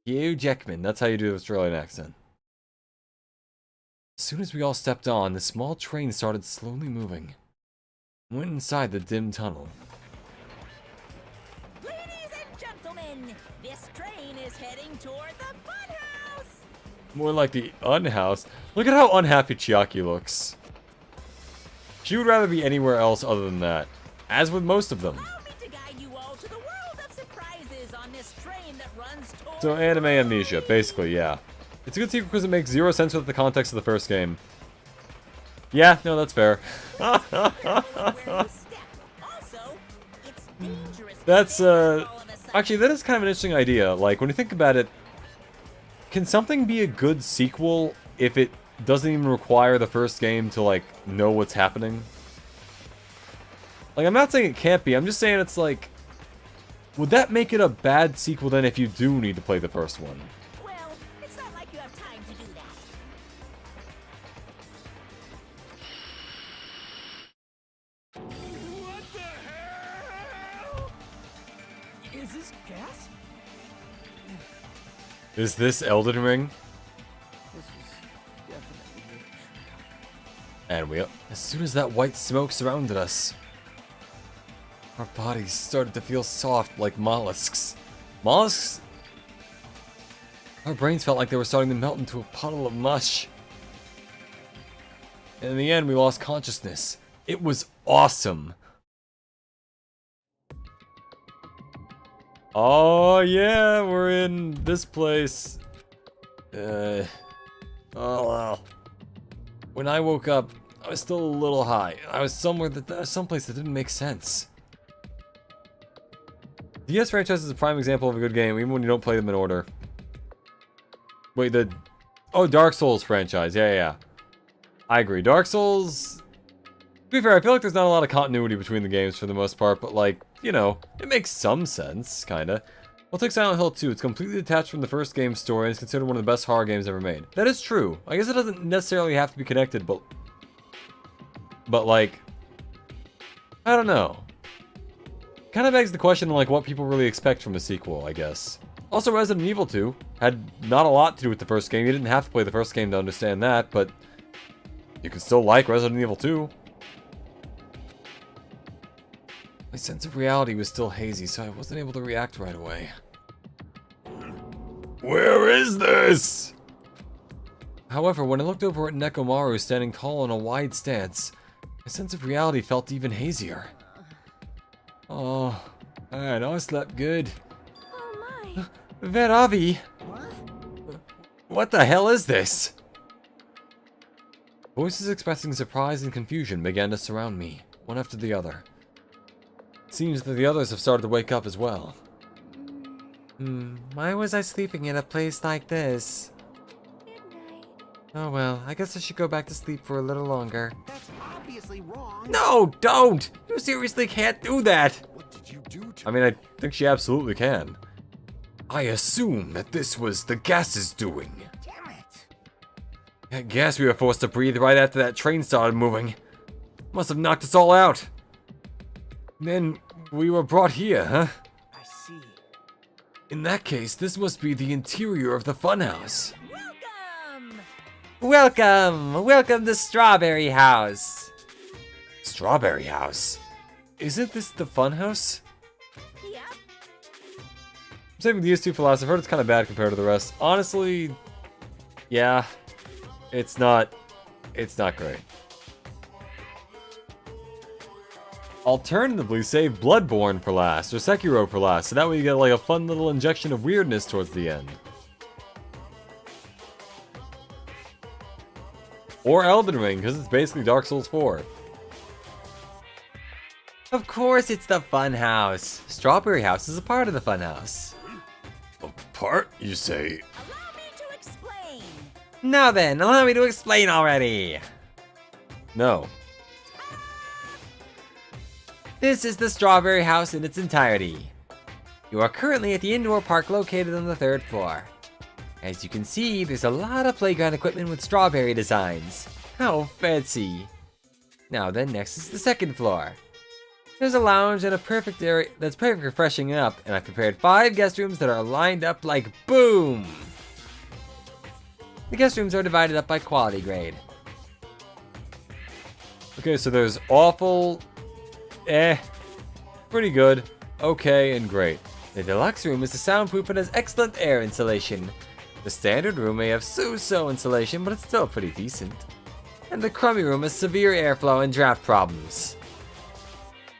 Hugh Jackman. That's how you do the Australian accent. As soon as we all stepped on, the small train started slowly moving. I went inside the dim tunnel. Ladies and gentlemen, this train is heading toward the funhouse! More like the unhouse. Look at how unhappy Chiaki looks. She would rather be anywhere else other than that. As with most of them. Allow me to guide you all to the world of surprises on this train that runs toward... So anime amnesia, basically, yeah. It's a good sequel because it makes zero sense with the context of the first game. Yeah, no, that's fair. That's, actually, that is kind of an interesting idea. Like, when you think about it, can something be a good sequel if it doesn't even require the first game to, like, know what's happening? Like, I'm not saying it can't be, I'm just saying it's like... Would that make it a bad sequel then if you do need to play the first one? Well, it's not like you have time to do that. What the hell? Is this gas? Is this Elden Ring? This was definitely... And as soon as that white smoke surrounded us, our bodies started to feel soft like mollusks. Mollusks? Our brains felt like they were starting to melt into a puddle of mush. And in the end, we lost consciousness. It was awesome. Oh yeah, we're in this place. Oh well. When I woke up, I was still a little high. I was someplace that didn't make sense. The DS franchise is a prime example of a good game, even when you don't play them in order. Wait, oh, Dark Souls franchise. Yeah. I agree. Dark Souls... To be fair, I feel like there's not a lot of continuity between the games for the most part, but like, you know, it makes some sense, kinda. Well, take Silent Hill 2. It's completely detached from the first game's story and is considered one of the best horror games ever made. That is true. I guess it doesn't necessarily have to be connected, but like, I don't know. Kind of begs the question like what people really expect from a sequel, I guess. Also, Resident Evil 2 had not a lot to do with the first game. You didn't have to play the first game to understand that, but you can still like Resident Evil 2. My sense of reality was still hazy, so I wasn't able to react right away. Where is this? However, when I looked over at Nekomaru standing tall in a wide stance, my sense of reality felt even hazier. Oh, I know I slept good. Oh my. Veravi! What the hell is this? Voices expressing surprise and confusion began to surround me, one after the other. It seems that the others have started to wake up as well. Why was I sleeping in a place like this? Good night. Oh well, I guess I should go back to sleep for a little longer. That's obviously wrong. No, don't! You seriously can't do that! What did you do to I mean, I think she absolutely can. I assume that this was the gas's doing. Damn it. I guess we were forced to breathe right after that train started moving. Must have knocked us all out. Then we were brought here, huh? I see. In that case, this must be the interior of the funhouse. Welcome! Welcome to Strawberry House! Strawberry House? Isn't this the funhouse? Yep. I'm saving these two for last. I've heard it's kind of bad compared to the rest. Honestly, yeah, it's not great. Alternatively, save Bloodborne for last, or Sekiro for last, so that way you get like a fun little injection of weirdness towards the end. Or Elden Ring, because it's basically Dark Souls 4. Of course it's the Funhouse. Strawberry House is a part of the Funhouse. A part, you say? Allow me to explain. Now then, allow me to explain already. No. This is the Strawberry House in its entirety. You are currently at the indoor park located on the 3rd floor. As you can see, there's a lot of playground equipment with strawberry designs. How fancy. Now then, next is the 2nd floor. There's a lounge and a perfect area that's perfect for freshening up, and I've prepared 5 guest rooms that are lined up like boom! The guest rooms are divided up by quality grade. Okay, so there's awful, pretty good, okay, and great. The deluxe room is soundproof and has excellent air insulation. The standard room may have so-so insulation, but it's still pretty decent. And the crummy room has severe airflow and draft problems.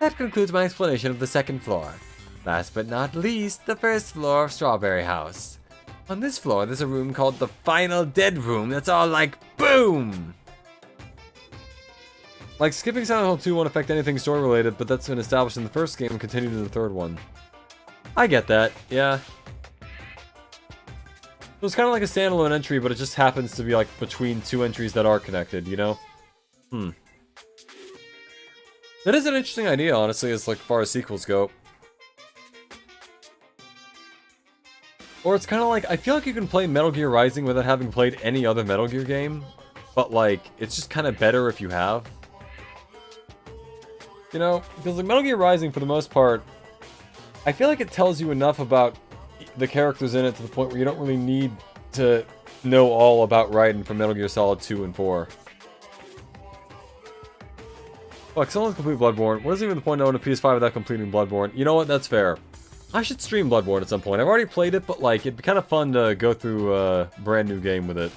That concludes my explanation of the 2nd floor. Last but not least, the 1st floor of Strawberry House. On this floor, there's a room called the Final Dead Room that's all like boom! Like, skipping Silent Hill 2 won't affect anything story related, but that's been established in the first game and continued in the 3rd one. I get that, yeah. So it's kind of like a standalone entry, but it just happens to be like between 2 entries that are connected, you know? That is an interesting idea, honestly, as like far as sequels go. Or it's kind of like, I feel like you can play Metal Gear Rising without having played any other Metal Gear game, but like, it's just kind of better if you have. You know, because like Metal Gear Rising, for the most part, I feel like it tells you enough about the characters in it to the point where you don't really need to know all about Raiden from Metal Gear Solid 2 and 4. Fuck, someone's complete Bloodborne. What is even the point of owning a PS5 without completing Bloodborne? You know what? That's fair. I should stream Bloodborne at some point. I've already played it, but like, it'd be kind of fun to go through a brand new game with it.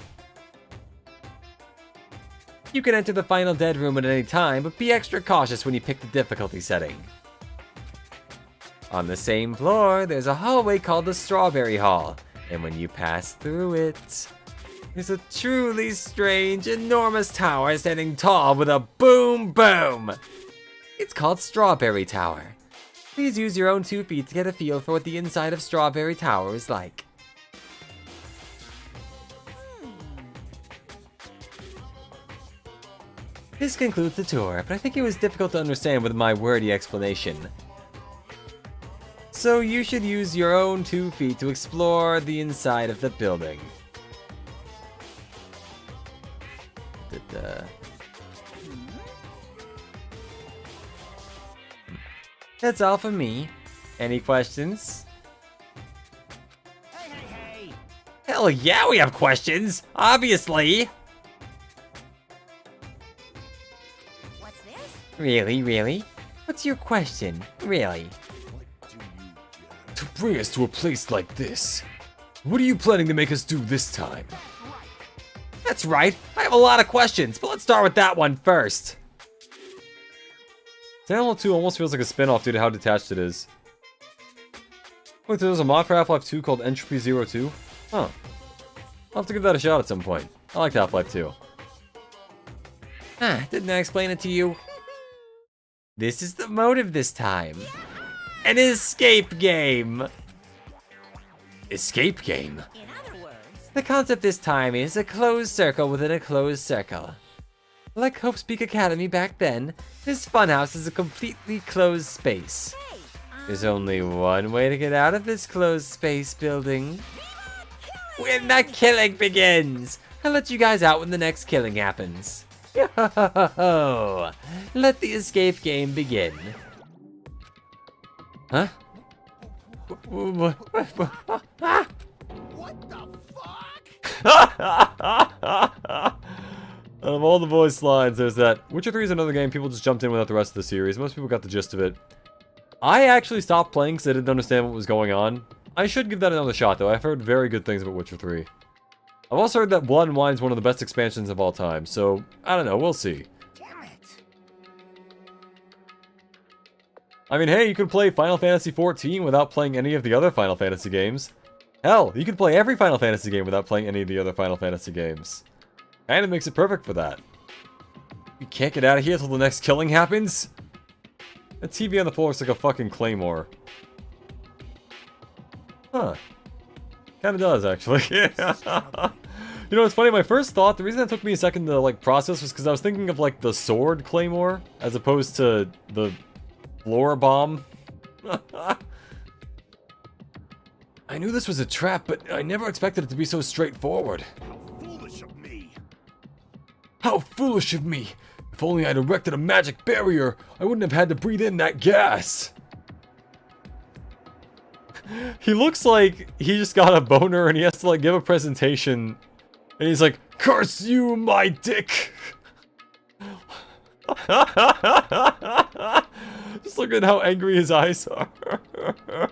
You can enter the Final Dead Room at any time, but be extra cautious when you pick the difficulty setting. On the same floor, there's a hallway called the Strawberry Hall, and when you pass through it, there's a truly strange, enormous tower standing tall with a boom boom! It's called Strawberry Tower. Please use your own 2 feet to get a feel for what the inside of Strawberry Tower is like. This concludes the tour, but I think it was difficult to understand with my wordy explanation. So you should use your own 2 feet to explore the inside of the building. That's all from me. Any questions? Hey, hey, hey! Hell yeah, we have questions! Obviously! What's this? Really, really? What's your question? Really? To bring us to a place like this, what are you planning to make us do this time? That's right, I have a lot of questions, but let's start with that one first. Silent Hill 2 almost feels like a spin-off due to how detached it is. Wait, there's a mod for Half-Life 2 called Entropy 02? Huh. I'll have to give that a shot at some point. I like Half-Life 2. Didn't I explain it to you? This is the motive this time. An escape game! Escape game? In other words, The concept this time is a closed circle within a closed circle. Like Hope's Peak Academy back then, this funhouse is a completely closed space. hey, There's only one way to get out of this closed space building. When the killing begins! I'll let you guys out when the next killing happens. Yo-ho-ho-ho! Let the escape game begin. Huh? What the fuck? Out of all the voice lines, there's that. Witcher 3 is another game people just jumped in without the rest of the series. Most people got the gist of it. I actually stopped playing because I didn't understand what was going on. I should give that another shot, though. I've heard very good things about Witcher 3. I've also heard that Blood and Wine is one of the best expansions of all time, so I don't know, we'll see. Damn it! I mean, hey, you could play Final Fantasy XIV without playing any of the other Final Fantasy games. Hell, you could play every Final Fantasy game without playing any of the other Final Fantasy games. And it makes it perfect for that. You can't get out of here until the next killing happens? The TV on the floor looks like a fucking claymore. Huh. Kinda does, actually. You know, it's funny, my first thought, the reason it took me a second to, like, process was because I was thinking of, like, the sword claymore, as opposed to the floor bomb. I knew this was a trap, but I never expected it to be so straightforward. How foolish of me! How foolish of me! If only I'd erected a magic barrier, I wouldn't have had to breathe in that gas! He looks like he just got a boner and he has to, like, give a presentation. And he's like, "Curse you, my dick!" Just look at how angry his eyes are. I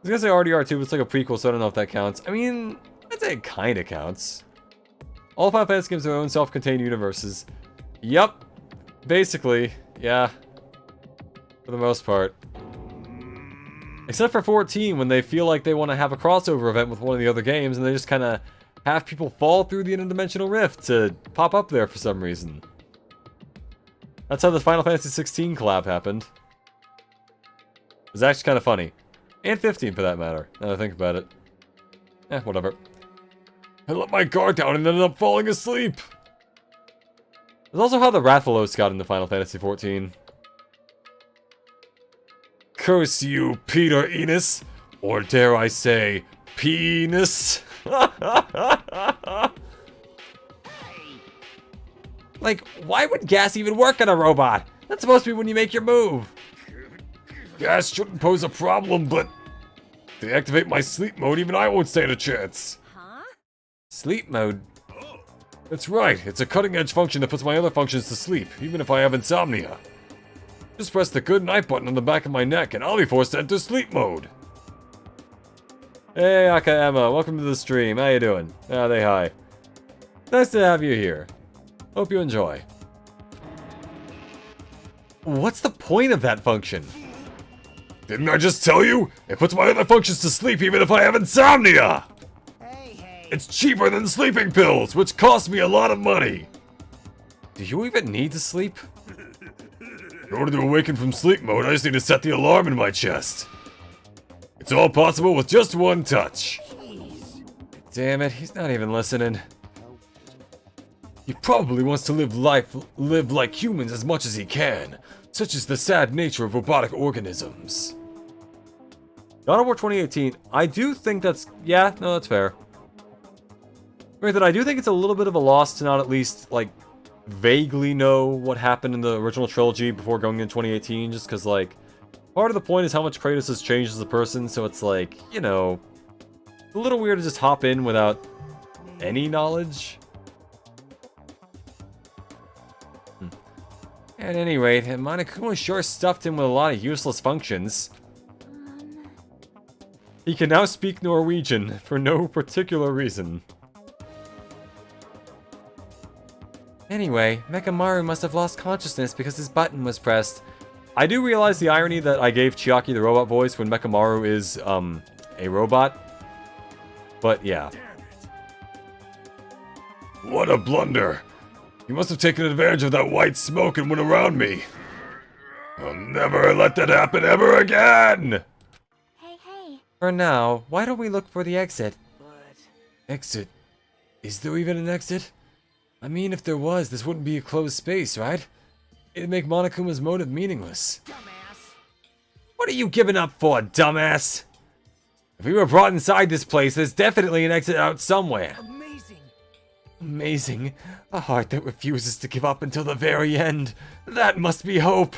was gonna say RDR2, but it's like a prequel, so I don't know if that counts. I mean, I'd say it kinda counts. All Final Fantasy games have their own self-contained universes. Yup. Basically, yeah. For the most part. Except for 14, when they feel like they want to have a crossover event with one of the other games, and they just kind of have people fall through the interdimensional rift to pop up there for some reason. That's how the Final Fantasy 16 collab happened. It was actually kind of funny. And 15, for that matter, now that I think about it. Eh, whatever. I let my guard down and ended up falling asleep! There's also how the Rathalos got into Final Fantasy 14. Curse you, Peter Enos! Or dare I say, penis? Like, why would gas even work on a robot? That's supposed to be when you make your move. Gas shouldn't pose a problem, but if they activate my sleep mode, even I won't stand a chance. Huh? Sleep mode? That's right, it's a cutting-edge function that puts my other functions to sleep, even if I have insomnia. Just press the good night button on the back of my neck and I'll be forced to enter sleep mode. Hey Akaema, welcome to the stream, how you doing? Ah, they hi. Nice to have you here. Hope you enjoy. What's the point of that function? Didn't I just tell you? It puts my other functions to sleep even if I have insomnia! Hey. It's cheaper than sleeping pills, which cost me a lot of money. Do you even need to sleep? In order to awaken from sleep mode, I just need to set the alarm in my chest. It's all possible with just one touch. Damn it, he's not even listening. He probably wants to live like humans as much as he can. Such is the sad nature of robotic organisms. God of War 2018, I do think that's... Yeah, no, that's fair. Granted, I do think it's a little bit of a loss to not at least, like, vaguely know what happened in the original trilogy before going into 2018, just because, like, part of the point is how much Kratos has changed as a person, so it's like, you know, a little weird to just hop in without any knowledge. At any rate, Monokuma sure stuffed him with a lot of useless functions. He can now speak Norwegian, for no particular reason. Anyway, Mechamaru must have lost consciousness because his button was pressed. I do realize the irony that I gave Chiaki the robot voice when Mechamaru is, a robot. But, yeah. What a blunder! You must have taken advantage of that white smoke and went around me. I'll never let that happen ever again! Hey. For now, why don't we look for the exit? But Exit? Is there even an exit? I mean, if there was, this wouldn't be a closed space, right? It'd make Monokuma's motive meaningless. dumbass. What are you giving up for, dumbass? If we were brought inside this place, there's definitely an exit out somewhere. Amazing. Amazing. A heart that refuses to give up until the very end. That must be hope.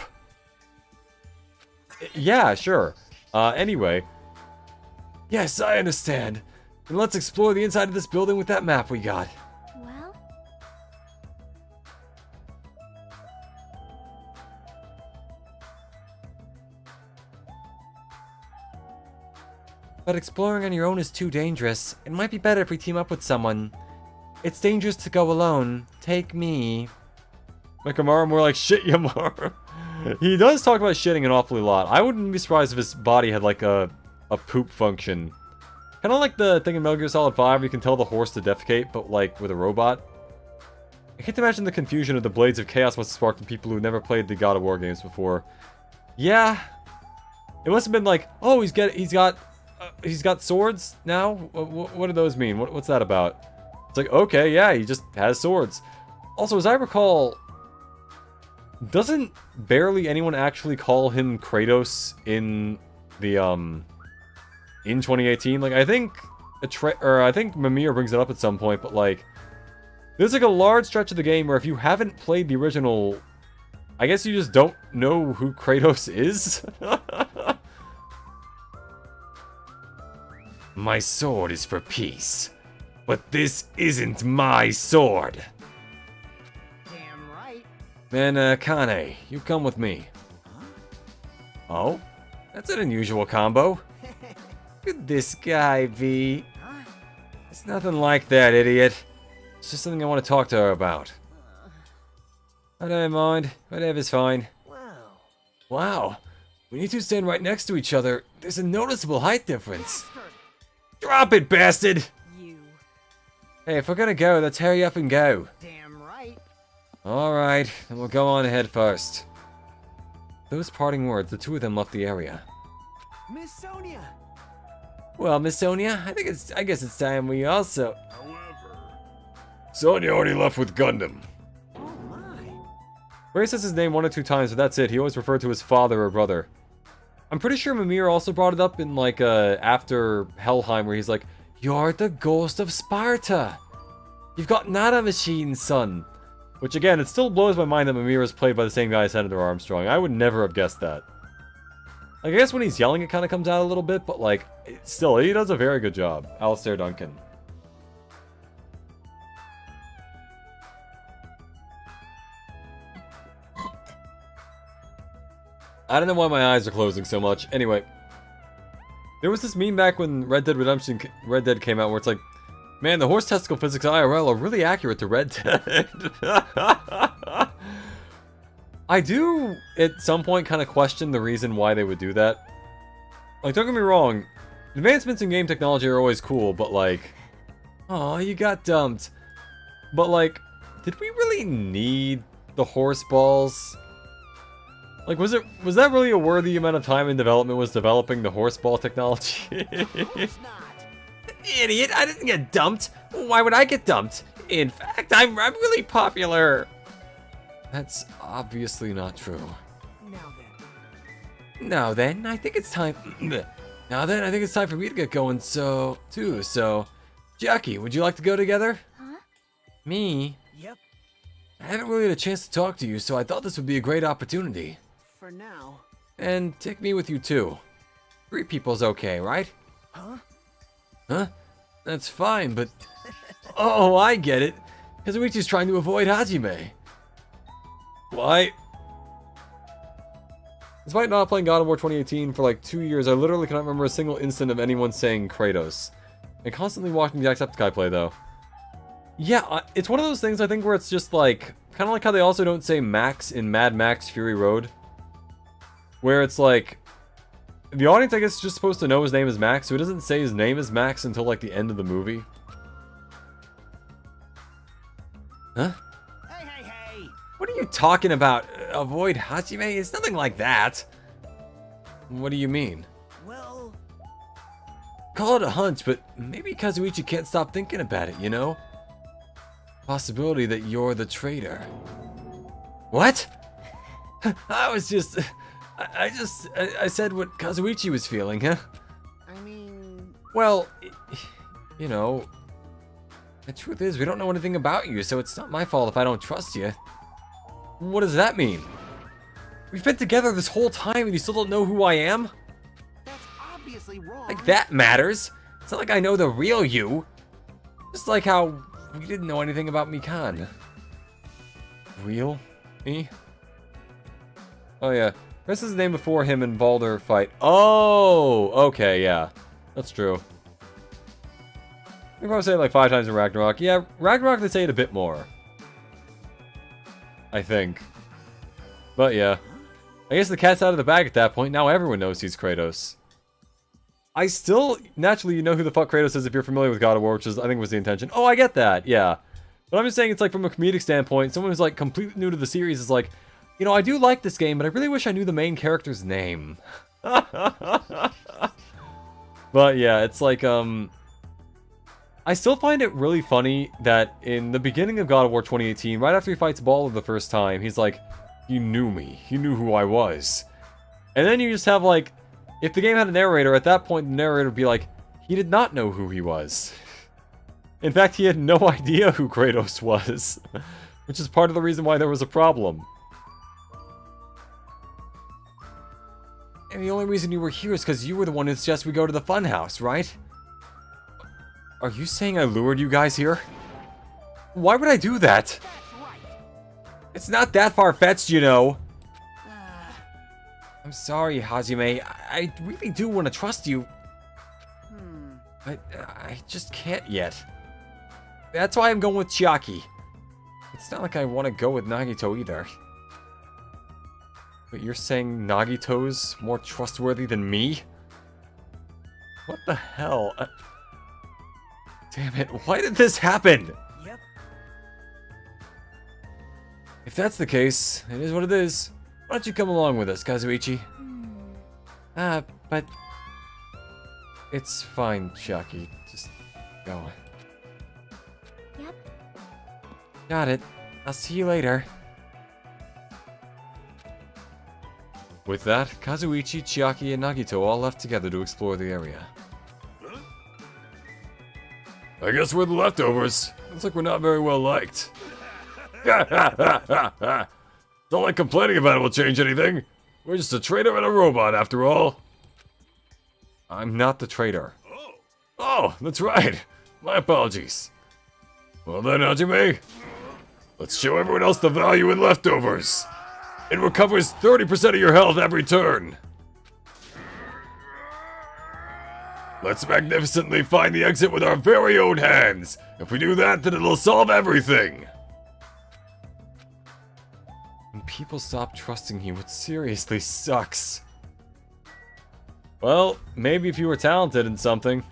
Yeah, sure. Anyway. Yes, I understand. Then let's explore the inside of this building with that map we got. Well, But exploring on your own is too dangerous. It might be better if we team up with someone. It's dangerous to go alone. Take me. Mechamaru more like shit Yamaru. He does talk about shitting an awfully lot. I wouldn't be surprised if his body had like a poop function. Kind of like the thing in Metal Gear Solid 5 where you can tell the horse to defecate, but like with a robot. I can't imagine the confusion of the Blades of Chaos must have sparked in people who never played the God of War games before. Yeah. It must have been like, oh, he's got swords now? What do those mean? What's that about? It's like, okay, yeah, he just has swords. Also, as I recall, doesn't barely anyone actually call him Kratos in the, in 2018? Like, I think Mimir brings it up at some point, but like, there's like a large stretch of the game where if you haven't played the original, I guess you just don't know who Kratos is. My sword is for peace, but this isn't my sword. Damn right. Then, Kane, you come with me. Oh? That's an unusual combo. Look at this guy, V. It's nothing like that, idiot. It's just something I want to talk to her about. I don't mind. Whatever's fine. Wow. Wow. When you two stand right next to each other, there's a noticeable height difference. Bastard. Drop it, bastard! You. Hey, if we're gonna go, let's hurry up and go. Damn right. Alright, then we'll go on ahead first. Those parting words, the two of them left the area. Miss Sonia. Well, Miss Sonia, I guess it's time we also... However, Sonya already left with Gundam. Oh my. Ray says his name 1 or 2 times, but that's it. He always referred to his father or brother. I'm pretty sure Mimir also brought it up in, like, after Helheim, where he's like, "You're the ghost of Sparta! You've got Nada Machine's son!" Which, again, it still blows my mind that Mimir is played by the same guy as Senator Armstrong. I would never have guessed that. Like, I guess when he's yelling, it kind of comes out a little bit, but, like, still, he does a very good job. Alistair Duncan. I don't know why my eyes are closing so much. Anyway, there was this meme back when Red Dead came out where it's like, man, the horse testicle physics IRL are really accurate to Red Dead. I do, at some point, kind of question the reason why they would do that. Like, don't get me wrong, advancements in game technology are always cool, but like, oh, you got dumped. But like, did we really need the horse balls? Like, was that really a worthy amount of time in development was developing the horse ball technology? It's not. Idiot, I didn't get dumped. Why would I get dumped? In fact, I'm really popular. That's obviously not true. Now then. I think it's time... Now then, I think it's time for me to get going, so... Jackie, would you like to go together? Huh? Me? Yep. I haven't really had a chance to talk to you, so I thought this would be a great opportunity. For now. And take me with you too. 3 people's okay, right? Huh? Huh? That's fine, but... Oh, I get it. Kazuichi's trying to avoid Hajime. Why? Despite not playing God of War 2018 for like 2 years, I literally cannot remember a single instant of anyone saying Kratos. And constantly watching the Jacksepticeye play, though. Yeah, it's one of those things, I think, where it's just like... Kind of like how they also don't say Max in Mad Max Fury Road. Where it's like... The audience, I guess, is just supposed to know his name is Max, so he doesn't say his name is Max until, like, the end of the movie. Huh? Hey! What are you talking about? Avoid Hajime? It's nothing like that. What do you mean? Well... Call it a hunch, but maybe Kazuichi can't stop thinking about it, you know? Possibility that you're the traitor. What? I was just... I said what Kazuichi was feeling, huh? I mean... Well, you know... The truth is, we don't know anything about you, so it's not my fault if I don't trust you. What does that mean? We've been together this whole time and you still don't know who I am? That's obviously wrong. Like that matters. It's not like I know the real you. Just like how we didn't know anything about Mikan. Real me? Oh yeah. This is the name before him and Baldur fight. Oh! Okay, yeah. That's true. I think I was saying like 5 times in Ragnarok. Yeah, Ragnarok they say it a bit more. I think. But yeah. I guess the cat's out of the bag at that point. Now everyone knows he's Kratos. I still, naturally, you know who the fuck Kratos is if you're familiar with God of War, which is, I think was the intention. Oh, I get that, yeah. But I'm just saying it's like from a comedic standpoint, someone who's like completely new to the series is like, you know, I do like this game, but I really wish I knew the main character's name. But yeah, it's like, I still find it really funny that in the beginning of God of War 2018, right after he fights Balor the first time, he's like, he knew me. He knew who I was. And then you just have like, if the game had a narrator, at that point the narrator would be like, he did not know who he was. In fact, he had no idea who Kratos was. Which is part of the reason why there was a problem. And the only reason you were here is because you were the one who suggested we go to the funhouse, right? Are you saying I lured you guys here? Why would I do that? That's right. It's not that far-fetched, you know. I'm sorry, Hajime. I really do want to trust you. But I just can't yet. That's why I'm going with Chiaki. It's not like I want to go with Nagito either. But you're saying Nagito's more trustworthy than me? What the hell? Damn it, why did this happen? Yep. If that's the case, it is what it is. Why don't you come along with us, Kazuichi? But... It's fine, Chiaki. Just go. Yep. Got it. I'll see you later. With that, Kazuichi, Chiaki, and Nagito all left together to explore the area. I guess we're the leftovers. Looks like we're not very well liked. It's not like complaining about it will change anything. We're just a traitor and a robot after all. I'm not the traitor. Oh, that's right. My apologies. Well then, Hajime, let's show everyone else the value in leftovers. It recovers 30% of your health every turn. Let's magnificently find the exit with our very own hands. If we do that, then it'll solve everything. When people stop trusting you, it seriously sucks. Well, maybe if you were talented in something.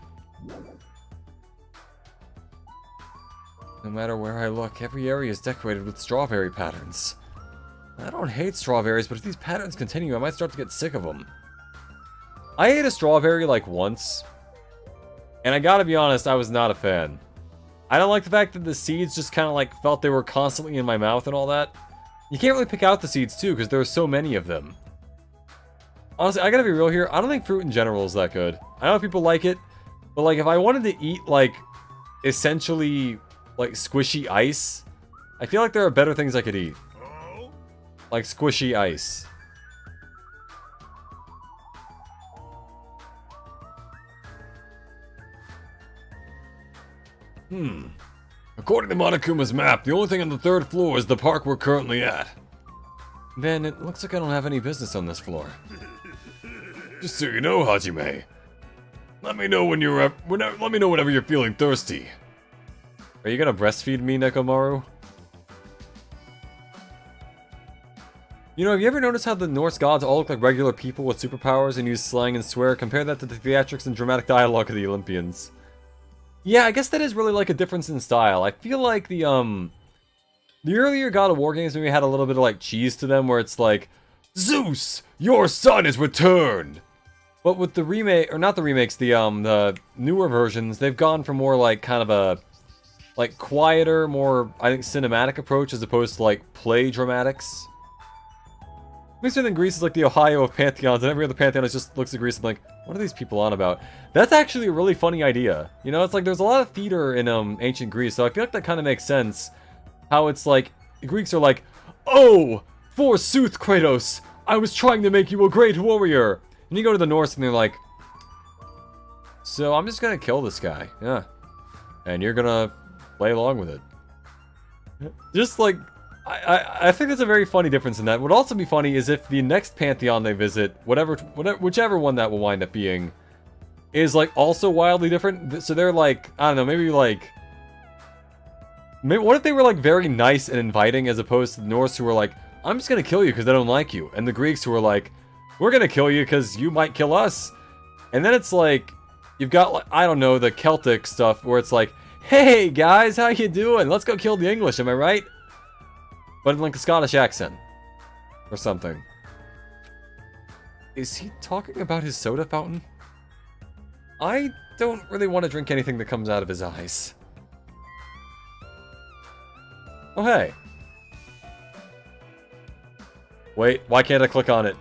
No matter where I look, every area is decorated with strawberry patterns. I don't hate strawberries, but if these patterns continue, I might start to get sick of them. I ate a strawberry like once, and I gotta be honest, I was not a fan. I don't like the fact that the seeds just kind of like felt they were constantly in my mouth and all that. You can't really pick out the seeds too, because there are so many of them. Honestly, I gotta be real here, I don't think fruit in general is that good. I know people like it, but like if I wanted to eat like, essentially, like squishy ice, I feel like there are better things I could eat. Like squishy ice. According to Monokuma's map, the only thing on the 3rd floor is the park we're currently at. Then it looks like I don't have any business on this floor. Just so you know, Hajime, let me know when you're let me know whenever you're feeling thirsty. Are you gonna breastfeed me, Nekomaru? You know, have you ever noticed how the Norse gods all look like regular people with superpowers and use slang and swear? Compare that to the theatrics and dramatic dialogue of the Olympians. Yeah, I guess that is really like a difference in style. I feel like the earlier God of War games maybe had a little bit of like cheese to them where it's like, Zeus, your son is returned! But with the remake, or not the remakes, the newer versions, they've gone for more like kind of a, like quieter, more, I think, cinematic approach as opposed to like play dramatics. Makes me think Greece is like the Ohio of pantheons, and every other pantheon just looks at Greece and like, what are these people on about? That's actually a really funny idea. You know, it's like there's a lot of theater in ancient Greece, so I feel like that kind of makes sense. How it's like, the Greeks are like, oh, forsooth, Kratos, I was trying to make you a great warrior. And you go to the Norse and they're like, so I'm just gonna kill this guy, yeah. And you're gonna play along with it. Just like, I think that's a very funny difference in that. What would also be funny is if the next pantheon they visit, whichever one that will wind up being, is like also wildly different. So they're like, I don't know, maybe what if they were like very nice and inviting as opposed to the Norse who were like, I'm just gonna kill you because I don't like you. And the Greeks who are like, we're gonna kill you because you might kill us. And then it's like, you've got, like, I don't know, the Celtic stuff where it's like, hey guys, how you doing? Let's go kill the English, am I right? But in like a Scottish accent. Or something. Is he talking about his soda fountain? I don't really want to drink anything that comes out of his eyes. Oh, hey. Wait, why can't I click on it?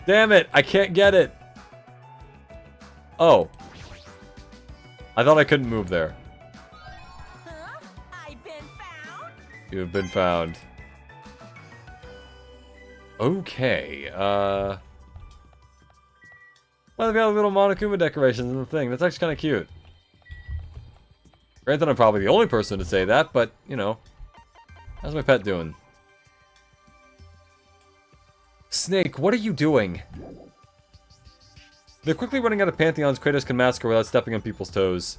Damn it, I can't get it. Oh. I thought I couldn't move there. Huh? I've been found. You have been found. Okay, well, they've got little Monokuma decorations in the thing. That's actually kind of cute. Granted, I'm probably the only person to say that, but, you know. How's my pet doing? Snake, what are you doing? They're quickly running out of pantheons Kratos can massacre without stepping on people's toes.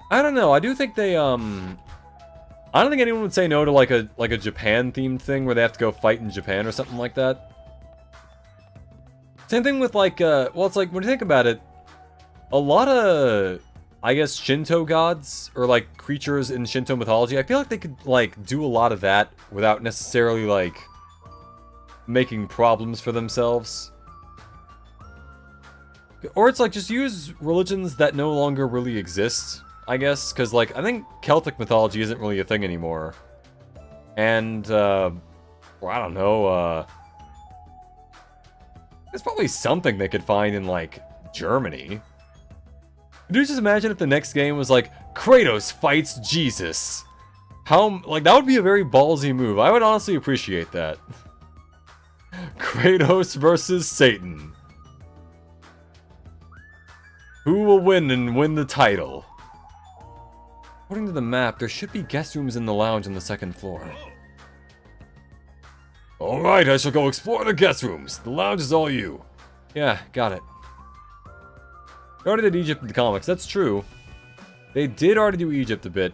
I don't know, I do think they, I don't think anyone would say no to like a Japan-themed thing where they have to go fight in Japan or something like that. Same thing with like, well, it's like, when you think about it, a lot of, I guess, Shinto gods, or like creatures in Shinto mythology, I feel like they could like do a lot of that without necessarily like making problems for themselves. Or it's like, just use religions that no longer really exist, I guess, because, like, I think Celtic mythology isn't really a thing anymore. And, well, I don't know, there's probably something they could find in, like, Germany. Could you just imagine if the next game was, like, Kratos fights Jesus? How, like, that would be a very ballsy move. I would honestly appreciate that. Kratos versus Satan. Who will win and win the title? According to the map, there should be guest rooms in the lounge on the second floor. Alright, I shall go explore the guest rooms. The lounge is all you. Yeah, got it. They already did Egypt in the comics, that's true. They did already do Egypt a bit.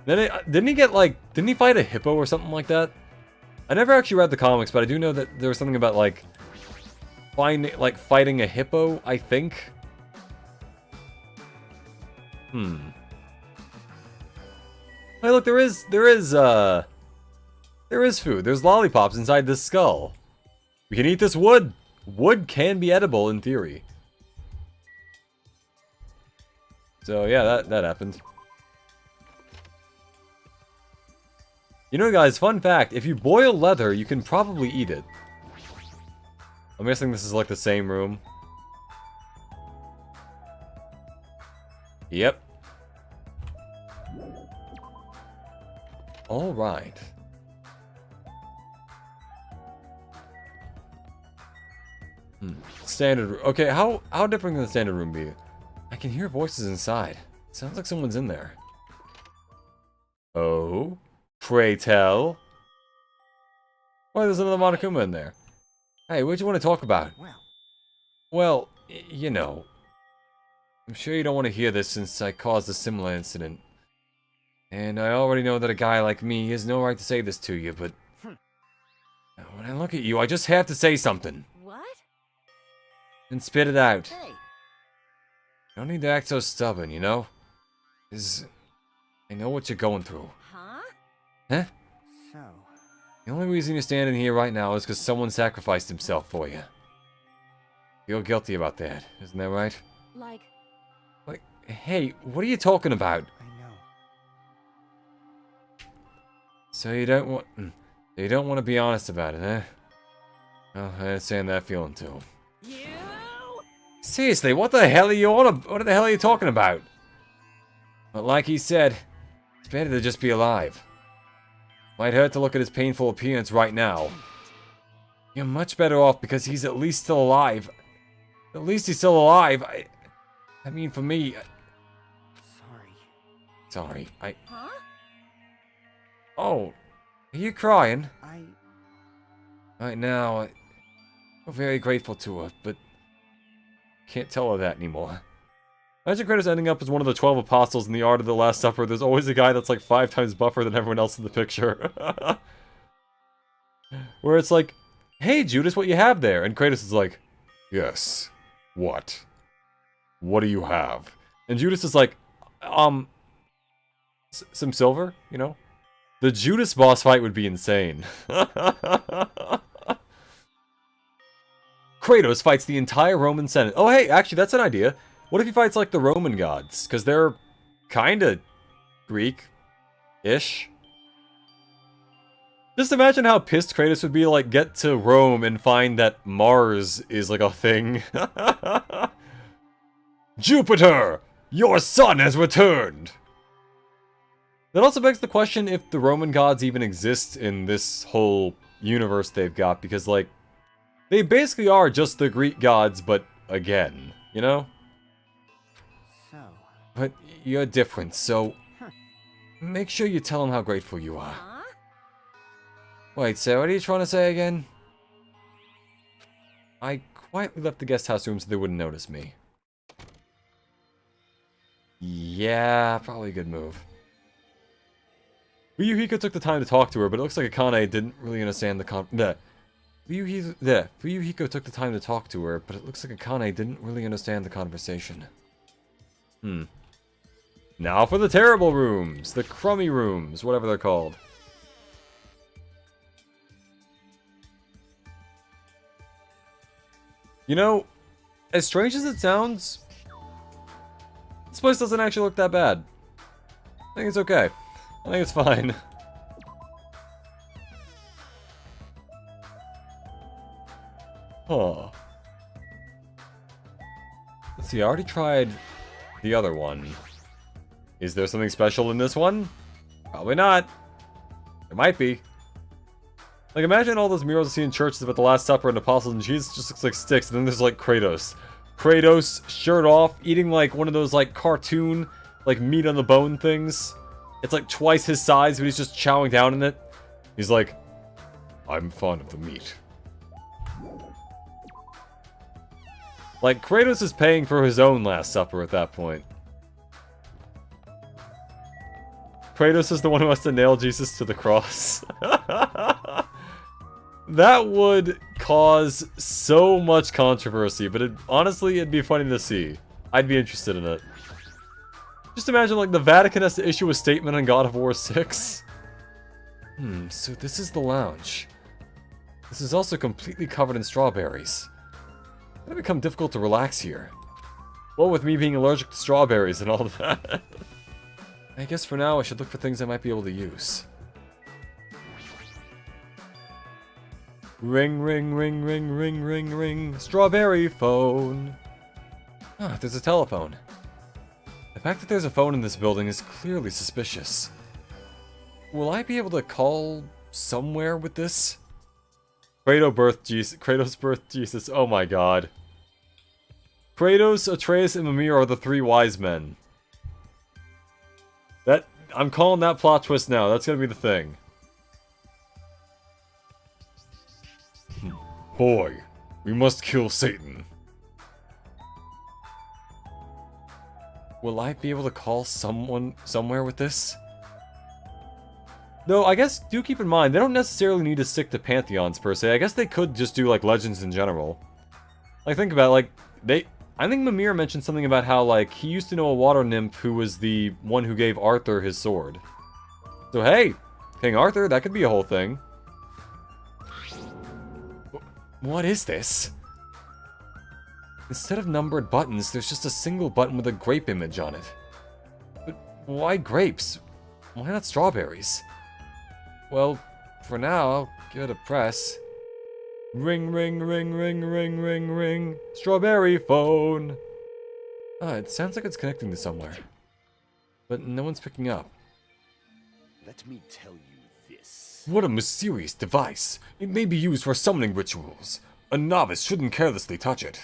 Then didn't he get like, didn't he fight a hippo or something like that? I never actually read the comics, but I do know that there was something about like, fighting a hippo, I think. Hey, look, there is food. There's lollipops inside this skull. We can eat this wood. Wood can be edible in theory. So yeah, that happened. You know, guys, fun fact, if you boil leather, you can probably eat it. I'm guessing this is like the same room. Yep. Alright. Standard. Okay, how different can the standard room be? I can hear voices inside. Sounds like someone's in there. Oh? Pray tell? Why, there's another Monokuma in there. Hey, what do you want to talk about? Well, you know. I'm sure you don't want to hear this since I caused a similar incident. And I already know that a guy like me has no right to say this to you, but... when I look at you, I just have to say something. What? And spit it out. Hey. You don't need to act so stubborn, you know? 'Cause I know what you're going through. Huh? Huh? So, The only reason you're standing here right now is because someone sacrificed himself for you. Feel guilty about that, isn't that right? Like, Hey, what are you talking about? I know. So you don't want to be honest about it, huh? Well, I understand that feeling too. you? Seriously, what the hell are you what the hell are you talking about? But like he said, it's better to just be alive. Might hurt to look at his painful appearance right now. You're much better off because he's at least still alive. At least he's still alive. I mean, for me... Sorry, Huh? Oh, are you crying? I... Right now, I'm very grateful to her, but... can't tell her that anymore. Imagine Kratos ending up as one of the 12 apostles in the Art of the Last Supper. There's always a guy that's like 5 times buffer than everyone else in the picture. Where it's like, hey, Judas, what you have there? And Kratos is like, yes, what? What do you have? And Judas is like, some silver, you know? The Judas boss fight would be insane. Kratos fights the entire Roman Senate. Oh, hey, actually, that's an idea. What if he fights, like, the Roman gods? Because they're kinda Greek-ish. Just imagine how pissed Kratos would be, like, get to Rome and find that Mars is, like, a thing. Jupiter! Your son has returned! That also begs the question if the Roman gods even exist in this whole universe they've got, because, like, they basically are just the Greek gods, but again, you know? So, But you're different, so make sure you tell them how grateful you are. Huh? Wait, so what are you trying to say again? I quietly left the guest house room so they wouldn't notice me. Yeah, probably a good move. Fuyuhiko took the time to talk to her, but it looks like Akane didn't really understand the Fuyuhiko took the time to talk to her, but it looks like Akane didn't really understand the conversation. Now for the terrible rooms, the crummy rooms, whatever they're called. You know, as strange as it sounds, this place doesn't actually look that bad. I think it's okay. I think it's fine. Huh. Let's see, I already tried the other one. Is there something special in this one? Probably not. There might be. Like, imagine all those murals you see in churches about the Last Supper and Apostles and Jesus just looks like sticks, and then there's, like, Kratos. Kratos, shirt off, eating, like, one of those, like, cartoon, like, meat on the bone things. It's, like, twice his size, but he's just chowing down in it. He's like, I'm fond of the meat. Like, Kratos is paying for his own Last Supper at that point. Kratos is the one who has to nail Jesus to the cross. That would cause so much controversy, but honestly, it'd be funny to see. I'd be interested in it. Just imagine, like, the Vatican has to issue a statement on God of War 6. So this is the lounge. This is also completely covered in strawberries. It's gonna become difficult to relax here. Well, with me being allergic to strawberries and all that. I guess for now I should look for things I might be able to use. Ring, ring, ring, ring, ring, ring, ring. Strawberry phone. Ah, there's a telephone. The fact that there's a phone in this building is clearly suspicious. Will I be able to call somewhere with this? Kratos birthed Jesus. Oh my god. Kratos, Atreus, and Mimir are the three wise men. I'm calling that plot twist now. That's gonna be the thing. Boy, we must kill Satan. Will I be able to call someone somewhere with this? Though, I guess, do keep in mind, they don't necessarily need to stick to pantheons, per se. I guess they could just do, like, legends in general. Like, think about it, like, I think Mimir mentioned something about how, like, he used to know a water nymph who was the one who gave Arthur his sword. So, hey, King Arthur, that could be a whole thing. What is this? Instead of numbered buttons, there's just a single button with a grape image on it. But why grapes? Why not strawberries? Well, for now, I'll give it a press. Ring, ring, ring, ring, ring, ring, ring. Strawberry phone. It sounds like it's connecting to somewhere. But no one's picking up. Let me tell you this. What a mysterious device. It may be used for summoning rituals. A novice shouldn't carelessly touch it.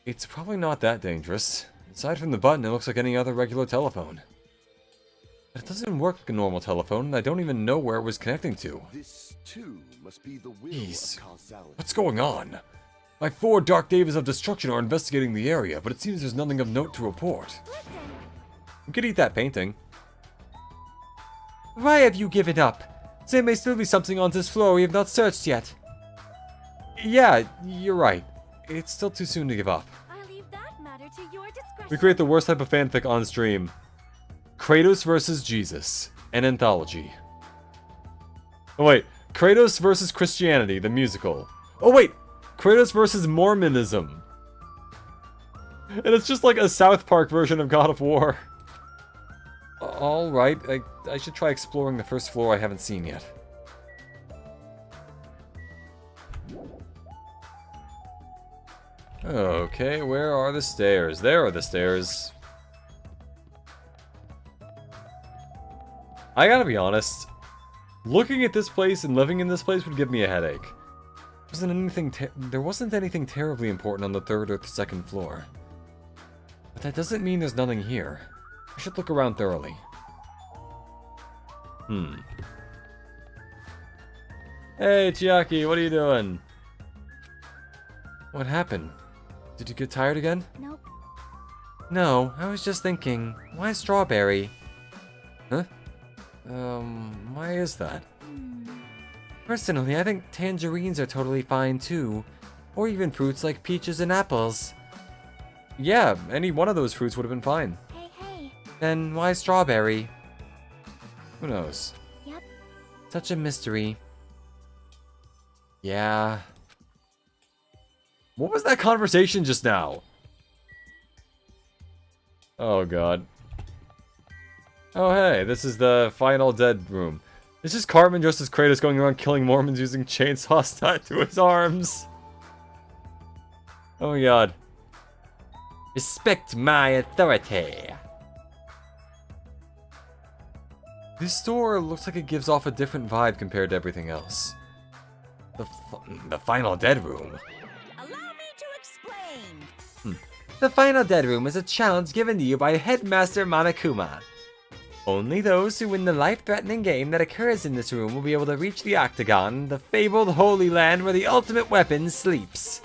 It's probably not that dangerous. Aside from the button, it looks like any other regular telephone. But it doesn't work like a normal telephone, and I don't even know where it was connecting to. This, too, must be the will Jeez. of causality. What's going on? My 4 Dark Davis of Destruction are investigating the area, but it seems there's nothing of note to report. We could eat that painting. Why have you given up? There may still be something on this floor we have not searched yet. Yeah, you're right. It's still too soon to give up. I'll leave that matter to your discretion. We create the worst type of fanfic on stream. Kratos versus Jesus. An anthology. Oh wait, Kratos versus Christianity, the musical. Oh wait, Kratos versus Mormonism. And it's just like a South Park version of God of War. Alright, I should try exploring the first floor I haven't seen yet. Okay, where are the stairs? There are the stairs. I gotta be honest, looking at this place and living in this place would give me a headache. There wasn't anything terribly important on the third or the second floor. But that doesn't mean there's nothing here. I should look around thoroughly. Hey, Chiaki, what are you doing? What happened? Did you get tired again? Nope. No, I was just thinking, why strawberry? Huh? Why is that? Personally, I think tangerines are totally fine too. Or even fruits like peaches and apples. Yeah, any one of those fruits would have been fine. Hey. Then why strawberry? Who knows? Yep. Such a mystery. Yeah. What was that conversation just now? Oh god. Oh hey, this is the final dead room. It's just Cartman dressed as Kratos going around killing Mormons using chainsaws tied to his arms. Oh my god. Respect my authority. This door looks like it gives off a different vibe compared to everything else. The final dead room. Allow me to explain. The final dead room is a challenge given to you by Headmaster Monokuma. Only those who win the life-threatening game that occurs in this room will be able to reach the Octagon, the fabled Holy Land where the ultimate weapon sleeps.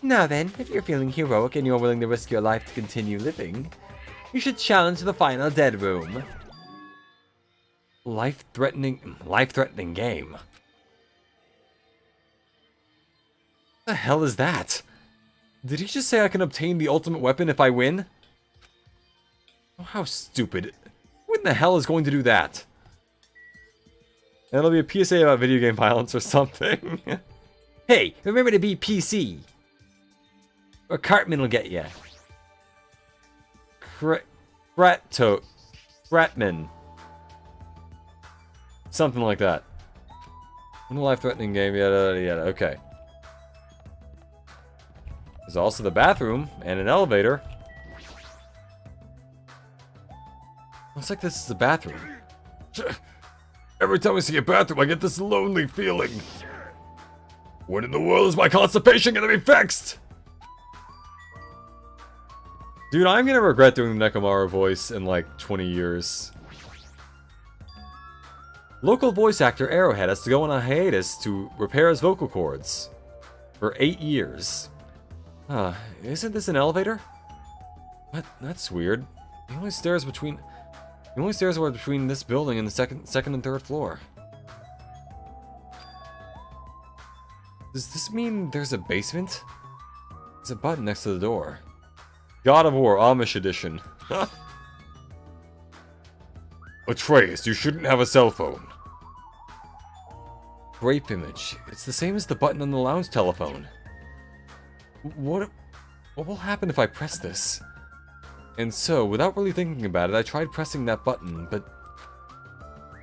Now then, if you're feeling heroic and you're willing to risk your life to continue living, you should challenge the final dead room. Life-threatening game. The hell is that? Did he just say I can obtain the ultimate weapon if I win? Oh, how stupid. Who in the hell is going to do that? That'll be a PSA about video game violence or something. Hey, remember to be PC. Or Cartman will get you. Bratman. Something like that. In a life-threatening game, yada yada, okay. There's also the bathroom and an elevator. Looks like this is the bathroom. Every time I see a bathroom, I get this lonely feeling. When in the world is my constipation gonna be fixed? Dude, I'm gonna regret doing the Nekomaru voice in like 20 years. Local voice actor Arrowhead has to go on a hiatus to repair his vocal cords. For 8 years. Isn't this an elevator? What? That's weird. The only stairs were between this building and the second and third floor. Does this mean there's a basement? There's a button next to the door. God of War Amish Edition. Atreus, you shouldn't have a cell phone. Grape image. It's the same as the button on the lounge telephone. What will happen if I press this? And so, without really thinking about it, I tried pressing that button, but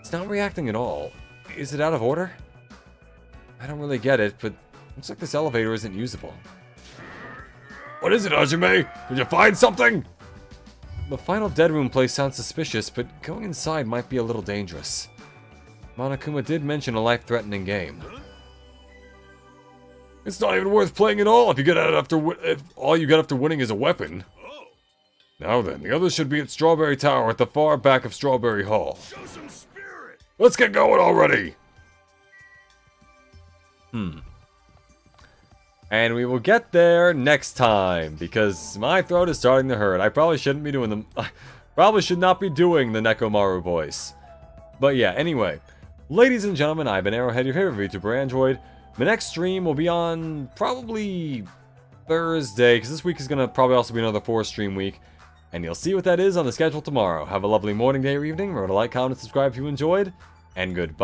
it's not reacting at all. Is it out of order? I don't really get it, but looks like this elevator isn't usable. What is it, Hajime? Did you find something? The final dead room place sounds suspicious, but going inside might be a little dangerous. Monokuma did mention a life-threatening game. It's not even worth playing at all if all you get after winning is a weapon. Now then, the others should be at Strawberry Tower at the far back of Strawberry Hall. Show some spirit. Let's get going already! And we will get there next time, because my throat is starting to hurt. I probably shouldn't be doing probably should not be doing the Nekomaru voice. But yeah, anyway. Ladies and gentlemen, I've been Arrowhead, your favorite VTuber Android. My next stream will be on probably Thursday, because this week is going to probably also be another 4-stream week. And you'll see what that is on the schedule tomorrow. Have a lovely morning, day, or evening. Remember to like, comment, and subscribe if you enjoyed. And goodbye.